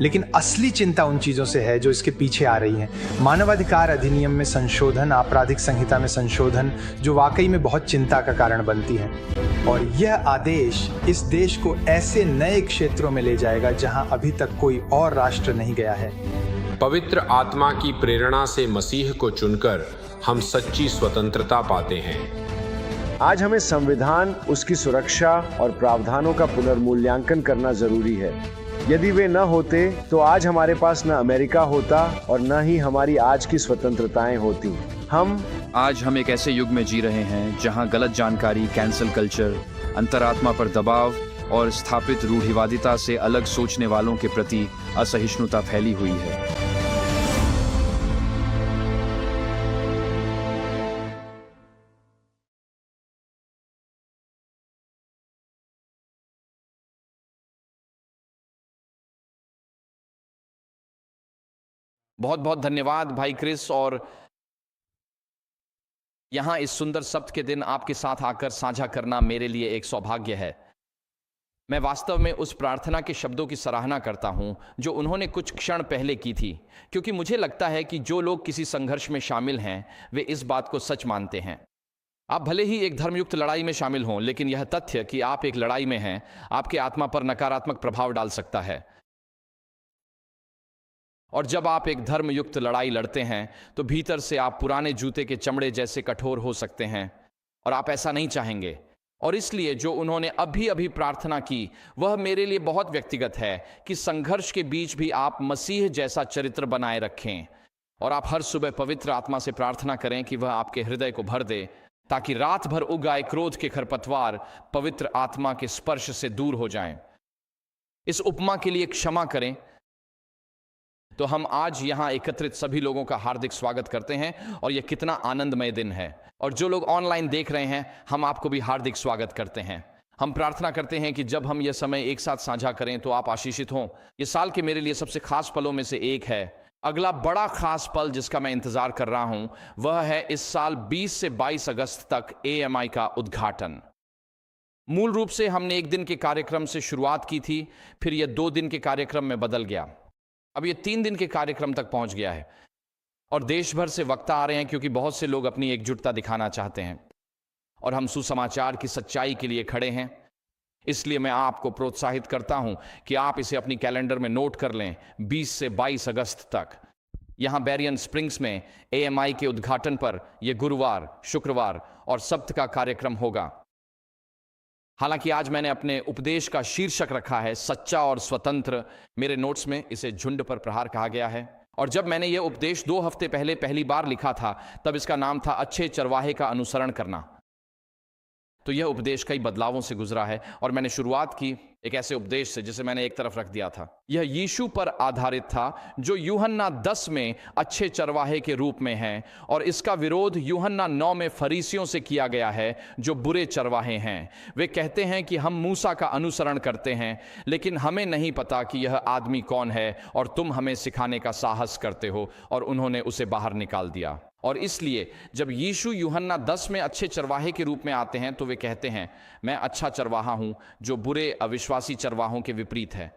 लेकिन असली चिंता उन चीज़ों से है जो इसके पीछे आ रही हैं। मानवाधिकार अधिनियम में संशोधन, आपराधिक संहिता में संशोधन, जो वाकई में बहुत चिंता का कारण बनती हैं। और यह आदेश इस देश को ऐसे नए क्षेत्रों में ले जाएगा जहां अभी तक कोई और राष्ट्र नहीं गया है। पवित्र आत्मा की प्रेरणा से मसीह को चुनकर हम सच्ची स्वतंत्रता पाते हैं। आज हमें संविधान, उसकी सुरक्षा और प्रावधानों का पुनर्मूल्यांकन करना जरूरी है। यदि वे न होते तो आज हमारे पास न अमेरिका होता और न ही हमारी आज की स्वतंत्रताएं होती। हम एक ऐसे युग में जी रहे हैं जहां गलत जानकारी, कैंसल कल्चर, अंतरात्मा पर दबाव और स्थापित रूढ़िवादिता से अलग सोचने वालों के प्रति असहिष्णुता फैली हुई है। बहुत बहुत धन्यवाद भाई क्रिस, और यहां इस सुंदर सप्त के दिन आपके साथ आकर साझा करना मेरे लिए एक सौभाग्य है। मैं वास्तव में उस प्रार्थना के शब्दों की सराहना करता हूं जो उन्होंने कुछ क्षण पहले की थी, क्योंकि मुझे लगता है कि जो लोग किसी संघर्ष में शामिल हैं वे इस बात को सच मानते हैं। आप भले ही एक धर्मयुक्त लड़ाई में शामिल हों, लेकिन यह तथ्य कि आप एक लड़ाई में हैं आपके आत्मा पर नकारात्मक प्रभाव डाल सकता है। और जब आप एक धर्मयुक्त लड़ाई लड़ते हैं तो भीतर से आप पुराने जूते के चमड़े जैसे कठोर हो सकते हैं, और आप ऐसा नहीं चाहेंगे। और इसलिए जो उन्होंने अभी अभी प्रार्थना की वह मेरे लिए बहुत व्यक्तिगत है कि संघर्ष के बीच भी आप मसीह जैसा चरित्र बनाए रखें, और आप हर सुबह पवित्र आत्मा से प्रार्थना करें कि वह आपके हृदय को भर दे, ताकि रात भर उगाए क्रोध के खरपतवार पवित्र आत्मा के स्पर्श से दूर हो जाएं। इस उपमा के लिए क्षमा करें। तो हम आज यहां एकत्रित सभी लोगों का हार्दिक स्वागत करते हैं, और यह कितना आनंदमय दिन है। और जो लोग ऑनलाइन देख रहे हैं, हम आपको भी हार्दिक स्वागत करते हैं। हम प्रार्थना करते हैं कि जब हम यह समय एक साथ साझा करें तो आप आशीषित हों। यह साल के मेरे लिए सबसे खास पलों में से एक है। अगला बड़ा खास पल जिसका मैं इंतजार कर रहा हूं वह है इस साल 20 से 22 अगस्त तक AMI का उद्घाटन। मूल रूप से हमने एक दिन के कार्यक्रम से शुरुआत की थी, फिर यह 2 दिन के कार्यक्रम में बदल गया। अब ये 3 दिन के कार्यक्रम तक पहुंच गया है, और देश भर से वक्ता आ रहे हैं क्योंकि बहुत से लोग अपनी एकजुटता दिखाना चाहते हैं, और हम सुसमाचार की सच्चाई के लिए खड़े हैं। इसलिए मैं आपको प्रोत्साहित करता हूं कि आप इसे अपनी कैलेंडर में नोट कर लें। 20 से 22 अगस्त तक यहां बेरियन स्प्रिंग्स में AMI के उद्घाटन पर यह गुरुवार, शुक्रवार और सब्त का कार्यक्रम होगा। हालांकि आज मैंने अपने उपदेश का शीर्षक रखा है सच्चा और स्वतंत्र। मेरे नोट्स में इसे झुंड पर प्रहार कहा गया है, और जब मैंने यह उपदेश 2 हफ्ते पहले पहली बार लिखा था तब इसका नाम था अच्छे चरवाहे का अनुसरण करना। तो यह उपदेश कई बदलावों से गुजरा है, और मैंने शुरुआत की एक ऐसे उपदेश से जिसे मैंने एक तरफ रख दिया था। यह यीशु पर आधारित था जो यूहन्ना 10 में अच्छे चरवाहे के रूप में है, और इसका विरोध यूहन्ना 9 में फरीसियों से किया गया है जो बुरे चरवाहे हैं। वे कहते हैं कि हम मूसा का अनुसरण करते हैं, लेकिन हमें नहीं पता कि यह आदमी कौन है, और तुम हमें सिखाने का साहस करते हो। और उन्होंने उसे बाहर निकाल दिया। और इसलिए जब यीशु यूहन्ना 10 में अच्छे चरवाहे के रूप में आते हैं तो वे कहते हैं मैं अच्छा चरवाहा हूं जो बुरे अविश्वासी चरवाहों के विपरीत है।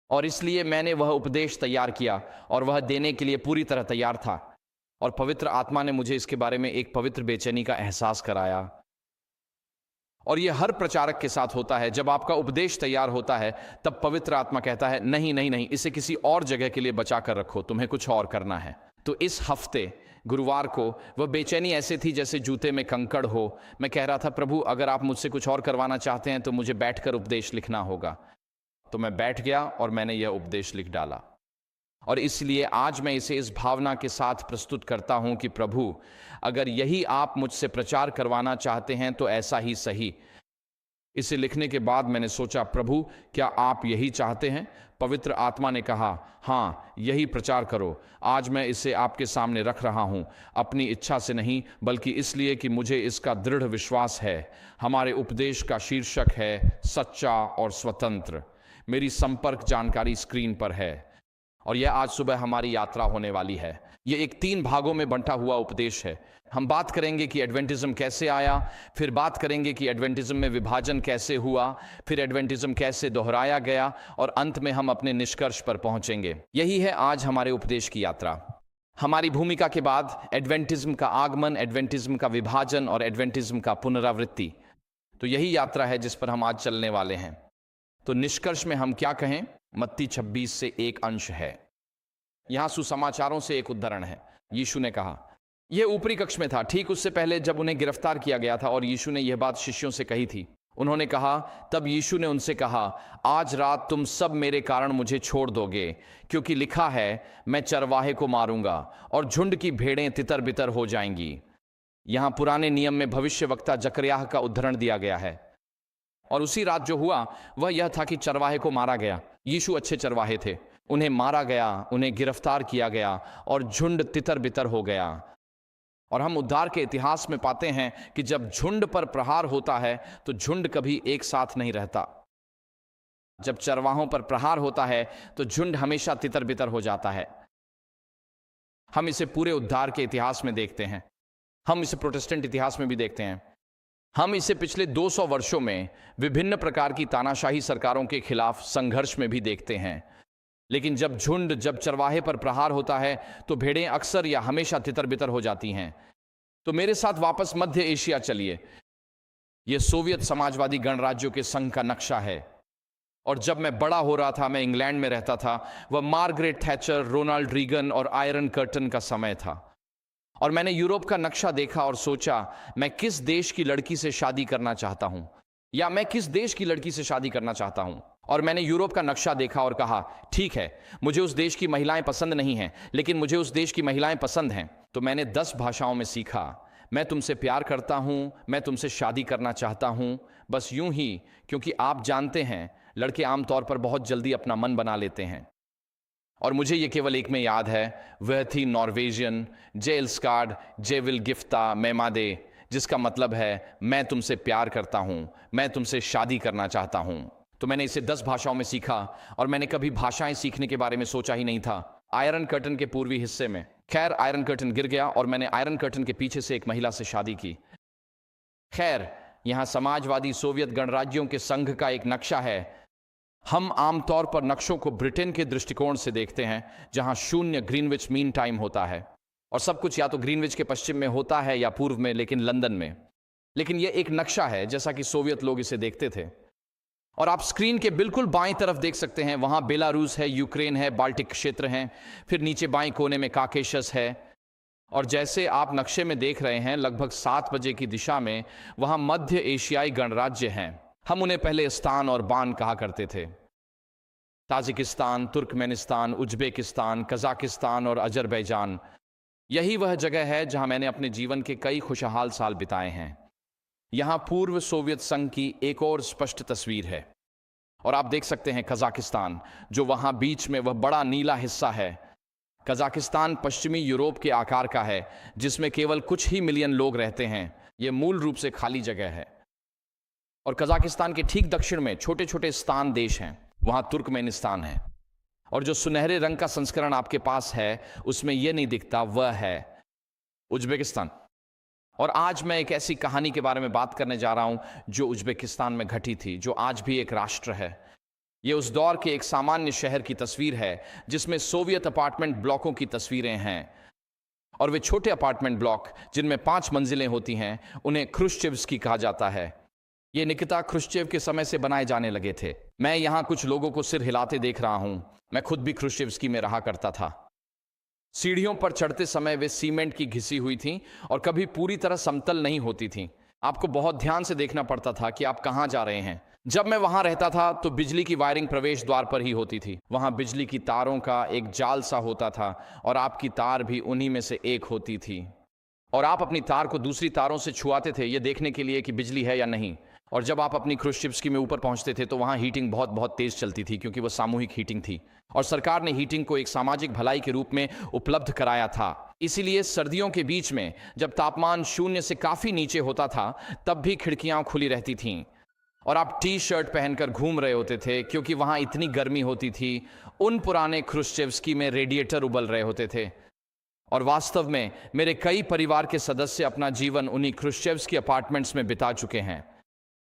और इसलिए मैंने वह उपदेश तैयार किया, और वह देने के लिए पूरी तरह तैयार था, और पवित्र आत्मा ने मुझे इसके बारे में एक पवित्र बेचैनी का एहसास कराया। और यह हर प्रचारक के साथ होता है। जब आपका उपदेश तैयार होता है तब पवित्र आत्मा कहता है नहीं नहीं नहीं, इसे किसी और जगह के लिए बचा कर रखो, तुम्हें कुछ और करना है। तो इस हफ्ते गुरुवार को वह बेचैनी ऐसे थी जैसे जूते में कंकड़ हो। मैं कह रहा था प्रभु अगर आप मुझसे कुछ और करवाना चाहते हैं तो मुझे बैठकर उपदेश लिखना होगा। तो मैं बैठ गया और मैंने यह उपदेश लिख डाला। और इसलिए आज मैं इसे इस भावना के साथ प्रस्तुत करता हूं कि प्रभु अगर यही आप मुझसे प्रचार करवाना चाहते हैं तो ऐसा ही सही। इसे लिखने के बाद मैंने सोचा प्रभु क्या आप यही चाहते हैं? पवित्र आत्मा ने कहा हाँ यही प्रचार करो। आज मैं इसे आपके सामने रख रहा हूं, अपनी इच्छा से नहीं बल्कि इसलिए कि मुझे इसका दृढ़ विश्वास है। हमारे उपदेश का शीर्षक है सच्चा और स्वतंत्र। मेरी संपर्क जानकारी स्क्रीन पर है। और यह आज सुबह हमारी यात्रा होने वाली है। ये एक 3 भागों में बंटा हुआ उपदेश है। हम बात करेंगे कि एडवेंटिज्म कैसे आया, फिर बात करेंगे कि एडवेंटिज्म में विभाजन कैसे हुआ, फिर एडवेंटिज्म कैसे दोहराया गया, और अंत में हम अपने निष्कर्ष पर पहुंचेंगे। यही है आज हमारे उपदेश की यात्रा। हमारी भूमिका के बाद एडवेंटिज्म का आगमन, एडवेंटिज्म का विभाजन और एडवेंटिज्म का पुनरावृत्ति, तो यही यात्रा है जिस पर हम आज चलने वाले हैं। तो निष्कर्ष में हम क्या कहें? मत्ती 26 से एक अंश है। यहां सुसमाचारों से एक उद्धरण है। यीशु ने कहा, यह ऊपरी कक्ष में था, ठीक उससे पहले जब उन्हें गिरफ्तार किया गया था, और यीशु ने यह बात शिष्यों से कही थी। उन्होंने कहा, तब यीशु ने उनसे कहा, आज रात तुम सब मेरे कारण मुझे छोड़ दोगे, क्योंकि लिखा है, मैं चरवाहे को मारूंगा और झुंड की भेड़ें तितर बितर हो जाएंगी। यहां पुराने नियम में भविष्यवक्ता जकरयाह का उद्धरण दिया गया है, और उसी रात जो हुआ वह यह था कि चरवाहे को मारा गया। यीशु अच्छे चरवाहे थे, उन्हें मारा गया, उन्हें गिरफ्तार किया गया और झुंड तितर बितर हो गया। और हम उद्धार के इतिहास में पाते हैं कि जब झुंड पर प्रहार होता है तो झुंड कभी एक साथ नहीं रहता। जब चरवाहों पर प्रहार होता है तो झुंड हमेशा तितर बितर हो जाता है। हम इसे पूरे उद्धार के इतिहास में देखते हैं, हम इसे प्रोटेस्टेंट इतिहास में भी देखते हैं, हम इसे पिछले 200 वर्षों में विभिन्न प्रकार की तानाशाही सरकारों के खिलाफ संघर्ष में भी देखते हैं। लेकिन जब चरवाहे पर प्रहार होता है तो भेड़ें अक्सर या हमेशा तितर बितर हो जाती हैं। तो मेरे साथ वापस मध्य एशिया चलिए। यह सोवियत समाजवादी गणराज्यों के संघ का नक्शा है, और जब मैं बड़ा हो रहा था, मैं इंग्लैंड में रहता था, वह मार्गरेट थैचर, रोनाल्ड रीगन और आयरन कर्टन का समय था। और मैंने यूरोप का नक्शा देखा और सोचा, मैं किस देश की लड़की से शादी करना चाहता हूं, या मैं किस देश की लड़की से शादी करना चाहता हूं। और मैंने यूरोप का नक्शा देखा और कहा, ठीक है, मुझे उस देश की महिलाएं पसंद नहीं हैं, लेकिन मुझे उस देश की महिलाएं पसंद हैं। तो मैंने 10 भाषाओं में सीखा, मैं तुमसे प्यार करता हूं, मैं तुमसे शादी करना चाहता हूं, बस यूं ही, क्योंकि आप जानते हैं लड़के आमतौर पर बहुत जल्दी अपना मन बना लेते हैं। और मुझे ये केवल एक में याद है, वह थी नॉर्वेजियन जेल्सकार्ड जेविल गिफ्ता मेमादे, जिसका मतलब है मैं तुमसे प्यार करता हूं, मैं तुमसे शादी करना चाहता हूं। तो मैंने इसे 10 भाषाओं में सीखा, और मैंने कभी भाषाएं सीखने के बारे में सोचा ही नहीं था। आयरन कर्टन के पूर्वी हिस्से में, खैर आयरन कर्टन गिर गया और मैंने आयरन कर्टन के पीछे से एक महिला से शादी की। खैर, यहां समाजवादी सोवियत गणराज्यों के संघ का एक नक्शा है। हम आमतौर पर नक्शों को ब्रिटेन के दृष्टिकोण से देखते हैं, जहां 0 ग्रीनविच मीन टाइम होता है, और सब कुछ या तो ग्रीनविच के पश्चिम में होता है या पूर्व में, लेकिन लंदन में। लेकिन यह एक नक्शा है जैसा कि सोवियत लोग इसे देखते थे। और आप स्क्रीन के बिल्कुल बाईं तरफ देख सकते हैं, वहां बेलारूस है, यूक्रेन है, बाल्टिक क्षेत्र हैं, फिर नीचे बाईं कोने में काकेशस है। और जैसे आप नक्शे में देख रहे हैं, लगभग 7 बजे की दिशा में वहां मध्य एशियाई गणराज्य हैं। हम उन्हें पहले स्तान और बान कहा करते थे। ताजिकिस्तान, तुर्कमेनिस्तान, उज्बेकिस्तान, कजाकिस्तान और अजरबैजान। यही वह जगह है जहां मैंने अपने जीवन के कई खुशहाल साल बिताए हैं। यहां पूर्व सोवियत संघ की एक और स्पष्ट तस्वीर है। और आप देख सकते हैं कजाकिस्तान, जो वहां बीच में वह बड़ा नीला हिस्सा है। कजाकिस्तान पश्चिमी यूरोप के आकार का है, जिसमें केवल कुछ ही मिलियन लोग रहते हैं। यह मूल रूप से खाली जगह है। और कजाकिस्तान के ठीक दक्षिण में छोटे छोटे स्थान देश हैं, वहां तुर्कमेनिस्तान है। और जो सुनहरे रंग का संस्करण आपके पास है, उसमें यह नहीं दिखता, वह है उज्बेकिस्तान। और आज मैं एक ऐसी कहानी के बारे में बात करने जा रहा हूं जो उज्बेकिस्तान में घटी थी, जो आज भी एक राष्ट्र है। यह उस दौर के एक सामान्य शहर की तस्वीर है जिसमें सोवियत अपार्टमेंट ब्लॉकों की तस्वीरें हैं। और वे छोटे अपार्टमेंट ब्लॉक जिनमें 5 मंजिलें होती हैं, उन्हें ख्रुश्चेव्स्की कहा जाता है। ये निकिता ख्रुश्चेव के समय से बनाए जाने लगे थे। मैं यहां कुछ लोगों को सिर हिलाते देख रहा हूं। मैं खुद भी ख्रुश्चेव्स्की में रहा करता था। सीढ़ियों पर चढ़ते समय वे सीमेंट की घिसी हुई थीं और कभी पूरी तरह समतल नहीं होती थीं। आपको बहुत ध्यान से देखना पड़ता था कि आप कहां जा रहे हैं। जब मैं वहां रहता था तो बिजली की वायरिंग प्रवेश द्वार पर ही होती थी। वहां बिजली की तारों का एक जाल सा होता था और आपकी तार भी उन्हीं में से एक होती थी। और आप अपनी तार को दूसरी तारों से छुआते थे, यह देखने के लिए कि बिजली है या नहीं। और जब आप अपनी ख्रुश्चेव्स्की में ऊपर पहुंचते थे तो वहां हीटिंग बहुत बहुत तेज चलती थी, क्योंकि वह सामूहिक हीटिंग थी और सरकार ने हीटिंग को एक सामाजिक भलाई के रूप में उपलब्ध कराया था। इसीलिए सर्दियों के बीच में जब तापमान 0 से काफी नीचे होता था, तब भी खिड़कियां खुली रहती थीं और आप टी शर्ट पहनकर घूम रहे होते थे, क्योंकि वहां इतनी गर्मी होती थी उन पुराने ख्रुश्चेव्स्की में रेडिएटर उबल रहे होते थे। और वास्तव में मेरे कई परिवार के सदस्य अपना जीवन उन्हीं ख्रुश्चेव्स्की अपार्टमेंट्स में बिता चुके हैं।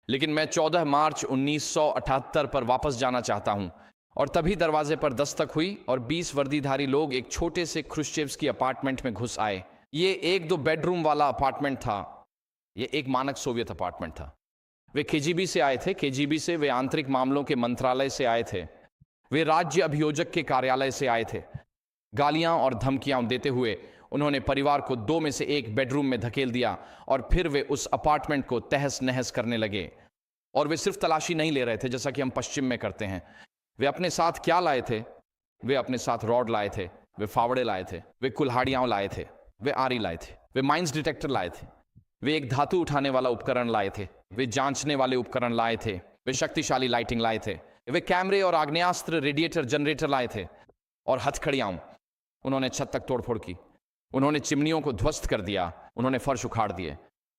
लेकिन मैं 14 मार्च 1978 पर वापस जाना चाहता हूं। और तभी दरवाजे पर दस्तक हुई और 20 वर्दीधारी लोग एक छोटे से ख्रुश्चेव्स्की अपार्टमेंट में घुस आए। ये 1-2 बेडरूम वाला अपार्टमेंट था। ये एक मानक सोवियत अपार्टमेंट था। वे केजीबी से आए थे। केजीबी से वे आंतरिक मामलों के मंत्रालय से आए थे। वे राज्य अभियोजक के कार्यालय से आए थे। गालियां और धमकियां देते हुए उन्होंने परिवार को 2 में से 1 बेडरूम में धकेल दिया और फिर वे उस अपार्टमेंट को तहस नहस करने लगे। और वे सिर्फ तलाशी नहीं ले रहे थे जैसा कि हम पश्चिम में करते हैं। वे अपने साथ क्या लाए थे? वे अपने साथ रॉड लाए थे, वे फावड़े लाए थे, वे कुल्हाड़ियां लाए थे, वे आरी लाए थे, वे माइंस डिटेक्टर लाए थे, वे एक धातु उठाने वाला उपकरण लाए थे, वे जांचने वाले उपकरण लाए थे, वे शक्तिशाली लाइटिंग लाए थे, वे कैमरे और आग्नेयास्त्र, रेडिएटर, जनरेटर लाए थे और हथकड़ियां। उन्होंने छत तक तोड़फोड़ की। उन्होंने चिमनियों को ध्वस्त कर दिया। उन्होंने फर्श उखाड़ दिए।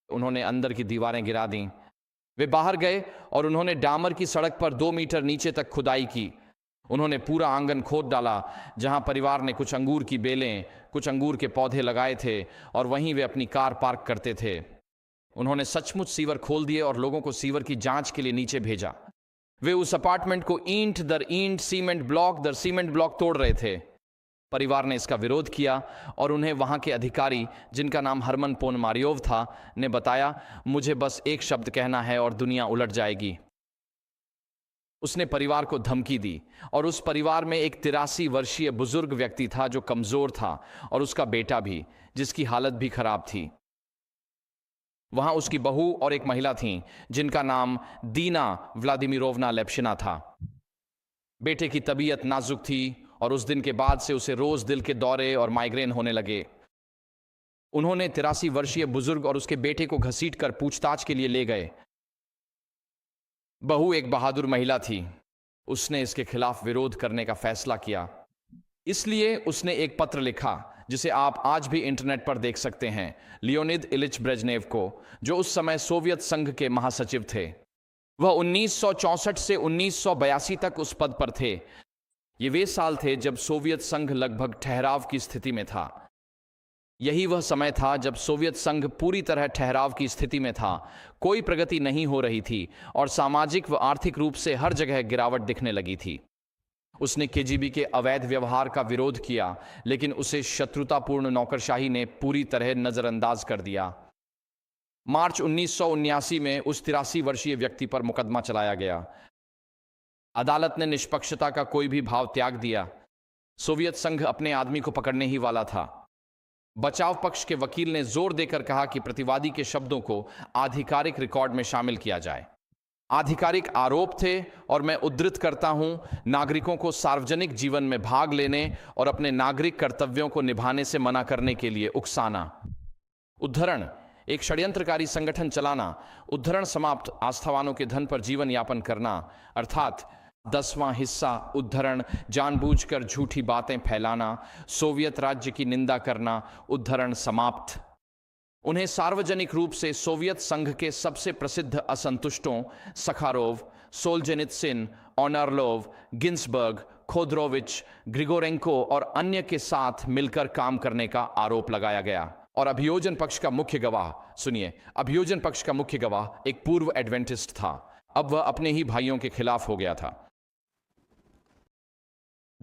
उन्होंने अंदर की दीवारें गिरा दी। वे बाहर गए और उन्होंने डामर की सड़क पर 2 मीटर नीचे तक खुदाई की। उन्होंने पूरा आंगन खोद डाला जहां परिवार ने कुछ अंगूर की बेलें, कुछ अंगूर के पौधे लगाए थे और वहीं वे अपनी कार पार्क करते थे। उन्होंने सचमुच सीवर खोल दिए और लोगों को सीवर की जांच के लिए नीचे भेजा। वे उस अपार्टमेंट को ईंट दर ईंट, सीमेंट ब्लॉक दर सीमेंट ब्लॉक तोड़ रहे थे। परिवार ने इसका विरोध किया और उन्हें वहां के अधिकारी, जिनका नाम हरमन पोनमारियोव था, ने बताया, मुझे बस एक शब्द कहना है और दुनिया उलट जाएगी। उसने परिवार को धमकी दी और उस परिवार में एक 83 वर्षीय बुजुर्ग व्यक्ति था जो कमजोर था और उसका बेटा भी, जिसकी हालत भी खराब थी। वहां उसकी बहू और एक महिला थी जिनका नाम दीना व्लादिमीरोवना लेप्शिना था। बेटे की तबीयत नाजुक थी और उस दिन के बाद से उसे रोज दिल के दौरे और माइग्रेन होने लगे। उन्होंने 83 वर्षीय बुजुर्ग और उसके बेटे को घसीटकर पूछताछ के लिए ले गए। बहू एक बहादुर महिला थी। उसने इसके खिलाफ विरोध करने का फैसला किया। इसलिए उसने एक पत्र लिखा जिसे आप आज भी इंटरनेट पर देख सकते हैं, लियोनिद इलिच ब्रेजनेव को, जो उस समय सोवियत संघ के महासचिव थे। वह 1964 से 1982 तक उस पद पर थे। ये वे साल थे जब सोवियत संघ लगभग ठहराव की स्थिति में था। यही वह समय था जब सोवियत संघ पूरी तरह ठहराव की स्थिति में था। कोई प्रगति नहीं हो रही थी और सामाजिक व आर्थिक रूप से हर जगह गिरावट दिखने लगी थी। उसने केजीबी के अवैध व्यवहार का विरोध किया, लेकिन उसे शत्रुतापूर्ण नौकरशाही ने पूरी तरह नजरअंदाज कर दिया। मार्च 1979 में उस 83 वर्षीय व्यक्ति पर मुकदमा चलाया गया। अदालत ने निष्पक्षता का कोई भी भाव त्याग दिया। सोवियत संघ अपने आदमी को पकड़ने ही वाला था। बचाव पक्ष के वकील ने जोर देकर कहा कि प्रतिवादी के शब्दों को आधिकारिक रिकॉर्ड में शामिल किया जाए। आधिकारिक आरोप थे और मैं उद्धृत करता हूं, नागरिकों को सार्वजनिक जीवन में भाग लेने और अपने नागरिक कर्तव्यों को निभाने से मना करने के लिए उकसाना। उद्धरण, एक षड्यंत्रकारी संगठन चलाना। उद्धरण समाप्त, आस्थावानों के धन पर जीवन यापन करना। अर्थात 10वां हिस्सा उद्धरण, जानबूझकर झूठी बातें फैलाना, सोवियत राज्य की निंदा करना। उद्धरण समाप्त। उन्हें सार्वजनिक रूप से सोवियत संघ के सबसे प्रसिद्ध असंतुष्टों सखारोव, सोलजेनित्सिन, ऑनरलोव, गिंसबर्ग, खोदरोविच, ग्रिगोरेंको और अन्य के साथ मिलकर काम करने का आरोप लगाया गया। और अभियोजन पक्ष का मुख्य गवाह, सुनिए, अभियोजन पक्ष का मुख्य गवाह एक पूर्व एडवेंटिस्ट था। अब वह अपने ही भाइयों के खिलाफ हो गया था।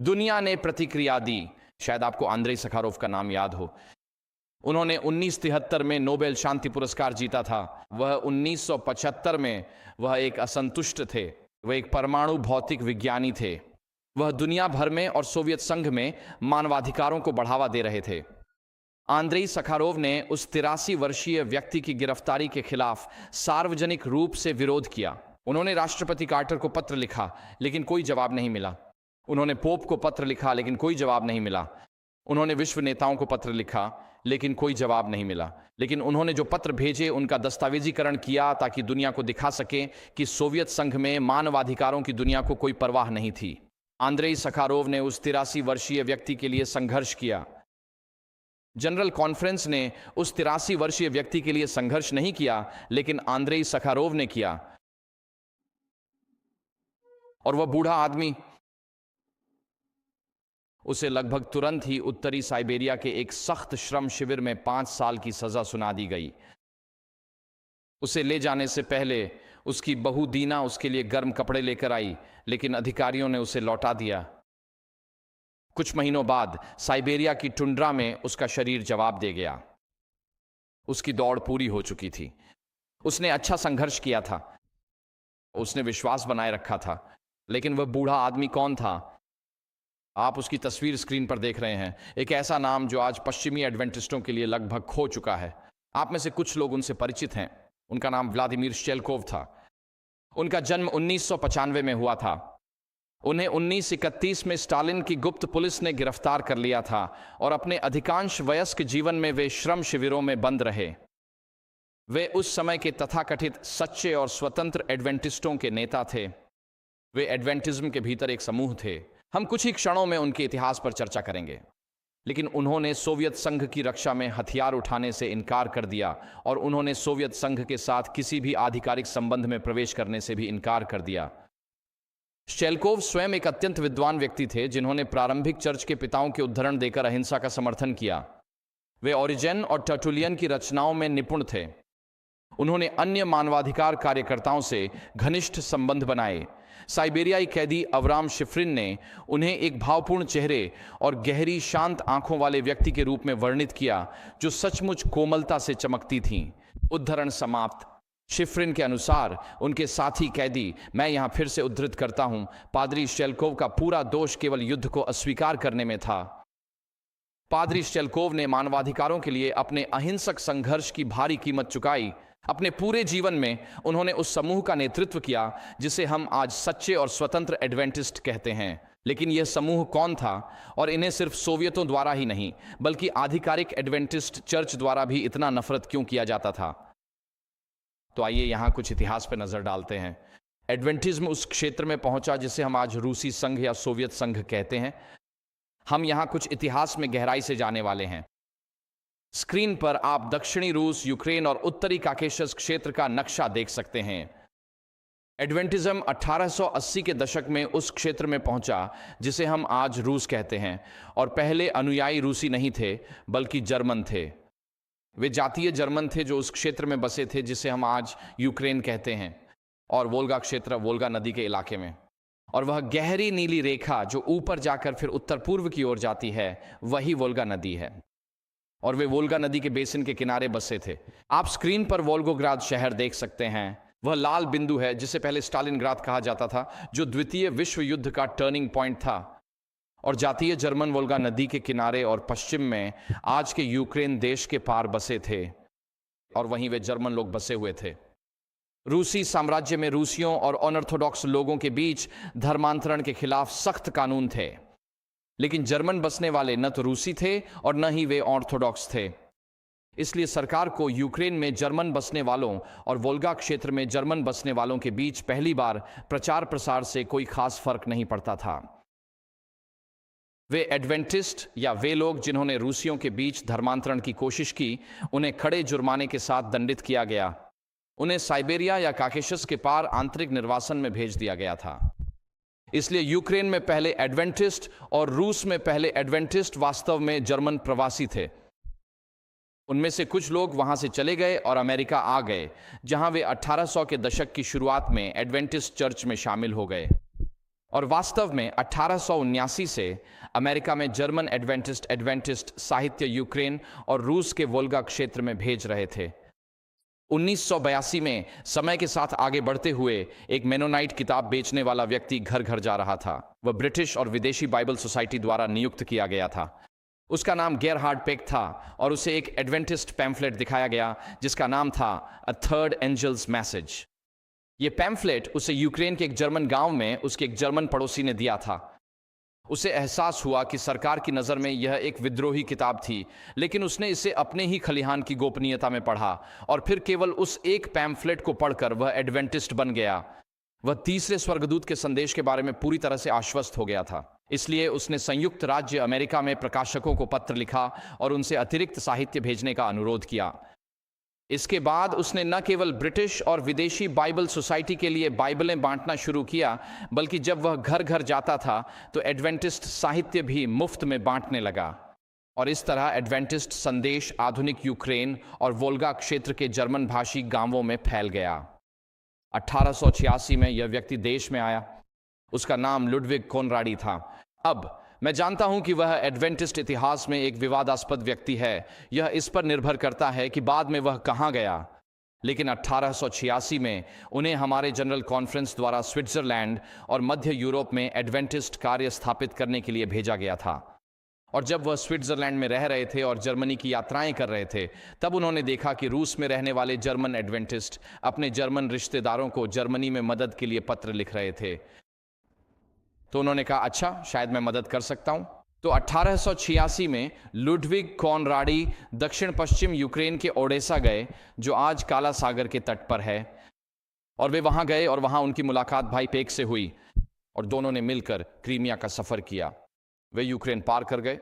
दुनिया ने प्रतिक्रिया दी। शायद आपको आंद्रेई सखारोव का नाम याद हो। उन्होंने 1973 में नोबेल शांति पुरस्कार जीता था। वह 1975 में वह एक असंतुष्ट थे। वह एक परमाणु भौतिक विज्ञानी थे। वह दुनिया भर में और सोवियत संघ में मानवाधिकारों को बढ़ावा दे रहे थे। आंद्रेई सखारोव ने उस 83 वर्षीय व्यक्ति की गिरफ्तारी के खिलाफ सार्वजनिक रूप से विरोध किया। उन्होंने राष्ट्रपति कार्टर को पत्र लिखा, लेकिन कोई जवाब नहीं मिला। उन्होंने पोप को पत्र लिखा, लेकिन कोई जवाब नहीं मिला। उन्होंने विश्व नेताओं को पत्र लिखा, लेकिन कोई जवाब नहीं मिला। लेकिन उन्होंने जो पत्र भेजे उनका दस्तावेजीकरण किया ताकि दुनिया को दिखा सके कि सोवियत संघ में मानवाधिकारों की दुनिया को कोई परवाह नहीं थी। आंद्रेई सखारोव ने उस 83 वर्षीय व्यक्ति के लिए संघर्ष किया। जनरल कॉन्फ्रेंस ने उस 83 वर्षीय व्यक्ति के लिए संघर्ष नहीं किया, लेकिन आंद्रेई सखारोव ने किया। और वह बूढ़ा आदमी उसे लगभग तुरंत ही उत्तरी साइबेरिया के एक सख्त श्रम शिविर में 5 साल की सजा सुना दी गई। उसे ले जाने से पहले उसकी बहू दीना उसके लिए गर्म कपड़े लेकर आई, लेकिन अधिकारियों ने उसे लौटा दिया। कुछ महीनों बाद साइबेरिया की टुंड्रा में उसका शरीर जवाब दे गया। उसकी दौड़ पूरी हो चुकी थी। उसने अच्छा संघर्ष किया था, उसने विश्वास बनाए रखा था, लेकिन वह बूढ़ा आदमी कौन था? आप उसकी तस्वीर स्क्रीन पर देख रहे हैं। एक ऐसा नाम जो आज पश्चिमी एडवेंटिस्टों के लिए लगभग खो चुका है। आप में से कुछ लोग उनसे परिचित हैं। उनका नाम व्लादिमीर शेल्कोव था। उनका जन्म 1995 में हुआ था। उन्हें 1931 में स्टालिन की गुप्त पुलिस ने गिरफ्तार कर लिया था और अपने अधिकांश वयस्क जीवन में वे श्रम शिविरों में बंद रहे। वे उस समय के तथाकथित सच्चे और स्वतंत्र एडवेंटिस्टों के नेता थे। वे एडवेंटिज्म के भीतर एक समूह थे। हम कुछ ही क्षणों में उनके इतिहास पर चर्चा करेंगे, लेकिन उन्होंने सोवियत संघ की रक्षा में हथियार उठाने से इनकार कर दिया और उन्होंने सोवियत संघ के साथ किसी भी आधिकारिक संबंध में प्रवेश करने से भी इनकार कर दिया। शेल्कोव स्वयं एक अत्यंत विद्वान व्यक्ति थे जिन्होंने प्रारंभिक चर्च के पिताओं के उद्धरण देकर अहिंसा का समर्थन किया। वे ओरिजेन और टर्टुलियन की रचनाओं में निपुण थे। उन्होंने अन्य मानवाधिकार कार्यकर्ताओं से घनिष्ठ संबंध बनाए। साइबेरियाई कैदी अवराम शिफ्रिन ने उन्हें एक भावपूर्ण चेहरे और गहरी शांत आंखों वाले व्यक्ति के रूप में वर्णित किया जो सचमुच कोमलता से चमकती थीं। उद्धरण समाप्त। शिफ्रिन के अनुसार उनके साथी कैदी, मैं यहां फिर से उद्धृत करता हूं, पादरी शेल्कोव का पूरा दोष केवल युद्ध को अस्वीकार करने में था। पादरी शेल्कोव ने मानवाधिकारों के लिए अपने अहिंसक संघर्ष की भारी कीमत चुकाई। अपने पूरे जीवन में उन्होंने उस समूह का नेतृत्व किया जिसे हम आज सच्चे और स्वतंत्र एडवेंटिस्ट कहते हैं। लेकिन यह समूह कौन था और इन्हें सिर्फ सोवियतों द्वारा ही नहीं बल्कि आधिकारिक एडवेंटिस्ट चर्च द्वारा भी इतना नफरत क्यों किया जाता था? तो आइए यहां कुछ इतिहास पर नजर डालते हैं। एडवेंटिज्म उस क्षेत्र में पहुंचा जिसे हम आज रूसी संघ या सोवियत संघ कहते हैं। हम यहां कुछ इतिहास में गहराई से जाने वाले हैं। स्क्रीन पर आप दक्षिणी रूस, यूक्रेन और उत्तरी काकेशस क्षेत्र का नक्शा देख सकते हैं। एडवेंटिज्म 1880 के दशक में उस क्षेत्र में पहुंचा जिसे हम आज रूस कहते हैं, और पहले अनुयायी रूसी नहीं थे बल्कि जर्मन थे। वे जातीय जर्मन थे जो उस क्षेत्र में बसे थे जिसे हम आज यूक्रेन कहते हैं, और वोल्गा क्षेत्र वोल्गा नदी के इलाके में। और वह गहरी नीली रेखा जो ऊपर जाकर फिर उत्तर पूर्व की ओर जाती है वही वोल्गा नदी है, और वे वोल्गा नदी के बेसिन के किनारे बसे थे। आप स्क्रीन पर वोल्गोग्राद शहर देख सकते हैं। वह लाल बिंदु है जिसे पहले स्टालिनग्राद कहा जाता था, जो द्वितीय विश्व युद्ध का टर्निंग पॉइंट था। और जातीय जर्मन वोल्गा नदी के किनारे और पश्चिम में आज के यूक्रेन देश के पार बसे थे, और वहीं वे जर्मन लोग बसे हुए थे। रूसी साम्राज्य में रूसियों और अनऑर्थोडॉक्स लोगों के बीच धर्मांतरण के खिलाफ सख्त कानून थे, लेकिन जर्मन बसने वाले न तो रूसी थे और न ही वे ऑर्थोडॉक्स थे। इसलिए सरकार को यूक्रेन में जर्मन बसने वालों और वोल्गा क्षेत्र में जर्मन बसने वालों के बीच पहली बार प्रचार प्रसार से कोई खास फर्क नहीं पड़ता था। वे एडवेंटिस्ट या वे लोग जिन्होंने रूसियों के बीच धर्मांतरण की कोशिश की, उन्हें खड़े जुर्माने के साथ दंडित किया गया। उन्हें साइबेरिया या काकेशस के पार आंतरिक निर्वासन में भेज दिया गया था। इसलिए यूक्रेन में पहले एडवेंटिस्ट और रूस में पहले एडवेंटिस्ट वास्तव में जर्मन प्रवासी थे। उनमें से कुछ लोग वहां से चले गए और अमेरिका आ गए, जहां वे 1800 के दशक की शुरुआत में एडवेंटिस्ट चर्च में शामिल हो गए। और वास्तव में 1879 से अमेरिका में जर्मन एडवेंटिस्ट साहित्य यूक्रेन और रूस के वोल्गा क्षेत्र में भेज रहे थे। 1982 में समय के साथ आगे बढ़ते हुए एक मेनोनाइट किताब बेचने वाला व्यक्ति घर घर जा रहा था। वह ब्रिटिश और विदेशी बाइबल सोसाइटी द्वारा नियुक्त किया गया था। उसका नाम गेरहार्ड पेक था और उसे एक एडवेंटिस्ट पैम्फलेट दिखाया गया जिसका नाम था अ थर्ड एंजल्स मैसेज। यह पैम्फलेट उसे यूक्रेन के एक जर्मन गांव में उसके एक जर्मन पड़ोसी ने दिया था। उसे एहसास हुआ कि सरकार की नज़र में यह एक विद्रोही किताब थी, लेकिन उसने इसे अपने ही खलिहान की गोपनीयता में पढ़ा और फिर केवल उस एक पैम्फलेट को पढ़कर वह एडवेंटिस्ट बन गया। वह तीसरे स्वर्गदूत के संदेश के बारे में पूरी तरह से आश्वस्त हो गया था। इसलिए उसने संयुक्त राज्य अमेरिका में प्रकाशकों को पत्र लिखा और उनसे अतिरिक्त साहित्य भेजने का अनुरोध किया। इसके बाद उसने न केवल ब्रिटिश और विदेशी बाइबल सोसाइटी के लिए बाइबलें बांटना शुरू किया, बल्कि जब वह घर घर जाता था तो एडवेंटिस्ट साहित्य भी मुफ्त में बांटने लगा। और इस तरह एडवेंटिस्ट संदेश आधुनिक यूक्रेन और वोल्गा क्षेत्र के जर्मन भाषी गांवों में फैल गया। 1886 में यह व्यक्ति देश में आया। उसका नाम लुडविग कोनराडी था। अब मैं जानता हूं कि वह एडवेंटिस्ट इतिहास में एक विवादास्पद व्यक्ति है। यह इस पर निर्भर करता है कि बाद में वह कहां गया, लेकिन 1886 में उन्हें हमारे जनरल कॉन्फ्रेंस द्वारा स्विट्जरलैंड और मध्य यूरोप में एडवेंटिस्ट कार्य स्थापित करने के लिए भेजा गया था। और जब वह स्विट्जरलैंड में रह रहे थे और जर्मनी की यात्राएं कर रहे थे, तब उन्होंने देखा कि रूस में रहने वाले जर्मन एडवेंटिस्ट अपने जर्मन रिश्तेदारों को जर्मनी में मदद के लिए पत्र लिख रहे थे। तो उन्होंने कहा, अच्छा, शायद मैं मदद कर सकता हूं। तो 1886 में लुडविग कोनराडी दक्षिण पश्चिम यूक्रेन के ओडेसा गए, जो आज काला सागर के तट पर है। और वे वहां गए और वहां उनकी मुलाकात भाई पेक से हुई और दोनों ने मिलकर क्रीमिया का सफर किया। वे यूक्रेन पार कर गए।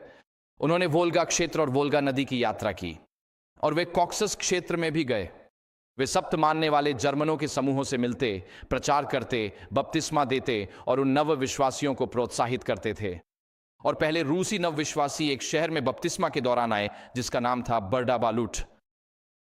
उन्होंने वोल्गा क्षेत्र और वोल्गा नदी की यात्रा की और वे कॉक्सस क्षेत्र में भी गए। वे सप्त मानने वाले जर्मनों के समूहों से मिलते, प्रचार करते, बपतिस्मा देते और उन नव विश्वासियों को प्रोत्साहित करते थे। और पहले रूसी नव विश्वासी एक शहर में बपतिस्मा के दौरान आए जिसका नाम था बर्डाबालूट।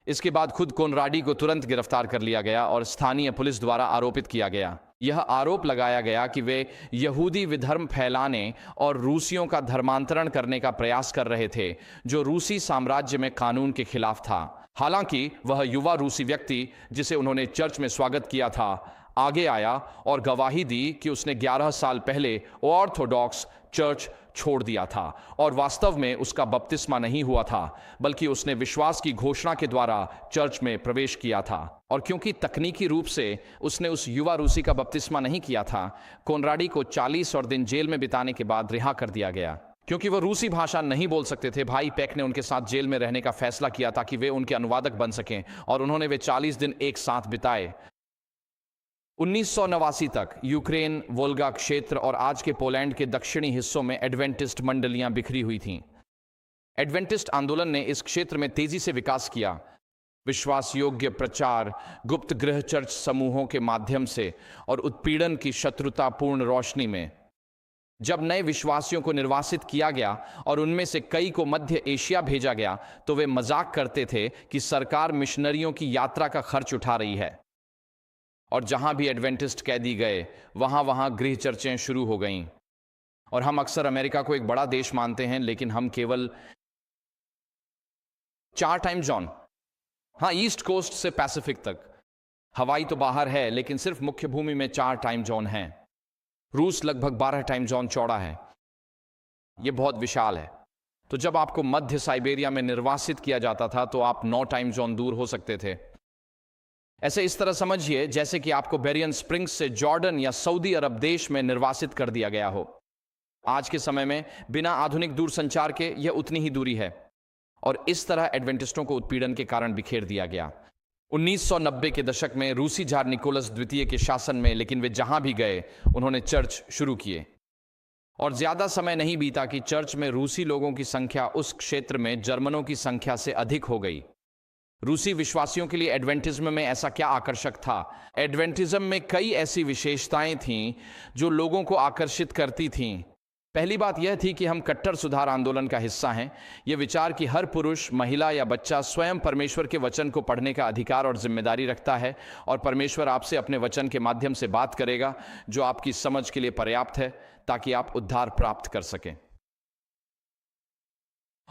इसके बाद खुद कोनराडी को तुरंत गिरफ्तार कर लिया गया और स्थानीय पुलिस द्वारा आरोपित किया गया। यह आरोप लगाया गया कि वे यहूदी विधर्म फैलाने और रूसियों का धर्मांतरण करने का प्रयास कर रहे थे, जो रूसी साम्राज्य में कानून के खिलाफ था। हालांकि वह युवा रूसी व्यक्ति जिसे उन्होंने चर्च में स्वागत किया था, आगे आया और गवाही दी कि उसने 11 साल पहले ऑर्थोडॉक्स चर्च छोड़ दिया था और वास्तव में उसका बपतिस्मा नहीं हुआ था, बल्कि उसने विश्वास की घोषणा के द्वारा चर्च में प्रवेश किया था। और क्योंकि तकनीकी रूप से उसने उस युवा रूसी का बपतिस्मा नहीं किया था, कोनराडी को 40 और दिन जेल में बिताने के बाद रिहा कर दिया गया। क्योंकि वह रूसी भाषा नहीं बोल सकते थे, भाई पेक ने उनके साथ जेल में रहने का फैसला किया ताकि वे उनके अनुवादक बन सकें, और उन्होंने वे 40 दिन एक साथ बिताए। 1989 तक यूक्रेन, वोल्गा क्षेत्र और आज के पोलैंड के दक्षिणी हिस्सों में एडवेंटिस्ट मंडलियां बिखरी हुई थीं। एडवेंटिस्ट आंदोलन ने इस क्षेत्र में तेजी से विकास किया। विश्वास योग्य प्रचार, गुप्त गृह चर्च समूहों के माध्यम से और उत्पीड़न की शत्रुतापूर्ण रोशनी में। जब नए विश्वासियों को निर्वासित किया गया और उनमें से कई को मध्य एशिया भेजा गया, तो वे मजाक करते थे कि सरकार मिशनरियों की यात्रा का खर्च उठा रही है। और जहां भी एडवेंटिस्ट कैदी गए, वहां गृह चर्चें शुरू हो गईं। और हम अक्सर अमेरिका को एक बड़ा देश मानते हैं, लेकिन हम केवल 4 टाइम जोन, हाँ, ईस्ट कोस्ट से पैसिफिक तक, हवाई तो बाहर है, लेकिन सिर्फ मुख्य भूमि में 4 टाइम जोन हैं। रूस लगभग 12 टाइम जोन चौड़ा है। यह बहुत विशाल है। तो जब आपको मध्य साइबेरिया में निर्वासित किया जाता था, तो आप 9 टाइम जोन दूर हो सकते थे। ऐसे इस तरह समझिए जैसे कि आपको बेरियन स्प्रिंग्स से जॉर्डन या सऊदी अरब देश में निर्वासित कर दिया गया हो। आज के समय में बिना आधुनिक दूरसंचार के यह उतनी ही दूरी है। और इस तरह एडवेंटिस्टों को उत्पीड़न के कारण बिखेर दिया गया। 1990 के दशक में रूसी जार निकोलस द्वितीय के शासन में, लेकिन वे जहां भी गए उन्होंने चर्च शुरू किए। और ज्यादा समय नहीं बीता कि चर्च में रूसी लोगों की संख्या उस क्षेत्र में जर्मनों की संख्या से अधिक हो गई। रूसी विश्वासियों के लिए एडवेंटिज्म में ऐसा क्या आकर्षक था? एडवेंटिज्म में कई ऐसी विशेषताएं थीं जो लोगों को आकर्षित करती थीं। पहली बात यह थी कि हम कट्टर सुधार आंदोलन का हिस्सा हैं। यह विचार कि हर पुरुष, महिला या बच्चा स्वयं परमेश्वर के वचन को पढ़ने का अधिकार और जिम्मेदारी रखता है, और परमेश्वर आपसे अपने वचन के माध्यम से बात करेगा जो आपकी समझ के लिए पर्याप्त है ताकि आप उद्धार प्राप्त कर सकें।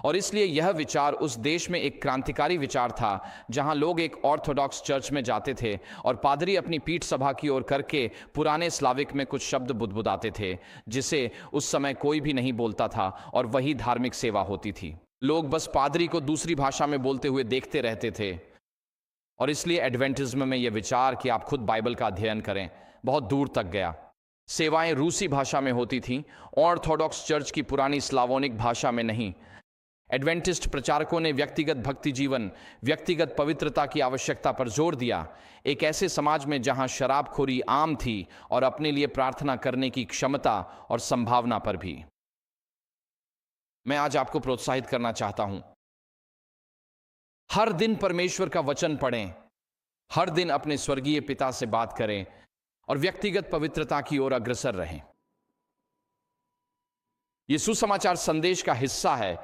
और इसलिए यह विचार उस देश में एक क्रांतिकारी विचार था जहां लोग एक ऑर्थोडॉक्स चर्च में जाते थे और पादरी अपनी पीठ सभा की ओर करके पुराने स्लाविक में कुछ शब्द बुदबुदाते थे जिसे उस समय कोई भी नहीं बोलता था, और वही धार्मिक सेवा होती थी। लोग बस पादरी को दूसरी भाषा में बोलते हुए देखते रहते थे। और इसलिए एडवेंटिज्म में यह विचार कि आप खुद बाइबल का अध्ययन करें बहुत दूर तक गया। सेवाएं रूसी भाषा में होती थीं, ऑर्थोडॉक्स चर्च की पुरानी स्लावोनिक भाषा में नहीं। एडवेंटिस्ट प्रचारकों ने व्यक्तिगत भक्ति जीवन, व्यक्तिगत पवित्रता की आवश्यकता पर जोर दिया, एक ऐसे समाज में जहां शराबखोरी आम थी और अपने लिए प्रार्थना करने की क्षमता और संभावना पर भी। मैं आज आपको प्रोत्साहित करना चाहता हूं हर दिन परमेश्वर का वचन पढ़ें, हर दिन अपने स्वर्गीय पिता से बात करें और व्यक्तिगत पवित्रता की ओर अग्रसर रहें। यह सुसमाचार संदेश का हिस्सा है।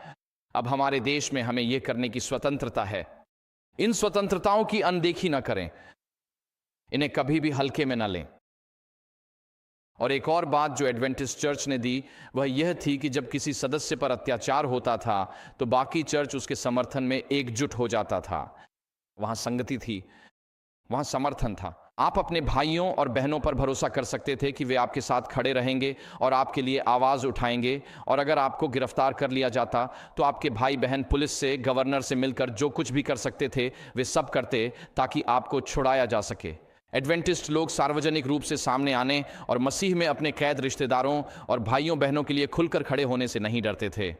अब हमारे देश में हमें यह करने की स्वतंत्रता है। इन स्वतंत्रताओं की अनदेखी न करें, इन्हें कभी भी हल्के में न लें। और एक और बात जो एडवेंटिस्ट चर्च ने दी वह यह थी कि जब किसी सदस्य पर अत्याचार होता था तो बाकी चर्च उसके समर्थन में एकजुट हो जाता था। वहां संगति थी, वहां समर्थन था। आप अपने भाइयों और बहनों पर भरोसा कर सकते थे कि वे आपके साथ खड़े रहेंगे और आपके लिए आवाज उठाएंगे। और अगर आपको गिरफ्तार कर लिया जाता तो आपके भाई बहन पुलिस से, गवर्नर से मिलकर जो कुछ भी कर सकते थे वे सब करते ताकि आपको छुड़ाया जा सके। एडवेंटिस्ट लोग सार्वजनिक रूप से सामने आने और मसीह में अपने कैद रिश्तेदारों और भाइयों बहनों के लिए खुलकर खड़े होने से नहीं डरते थे।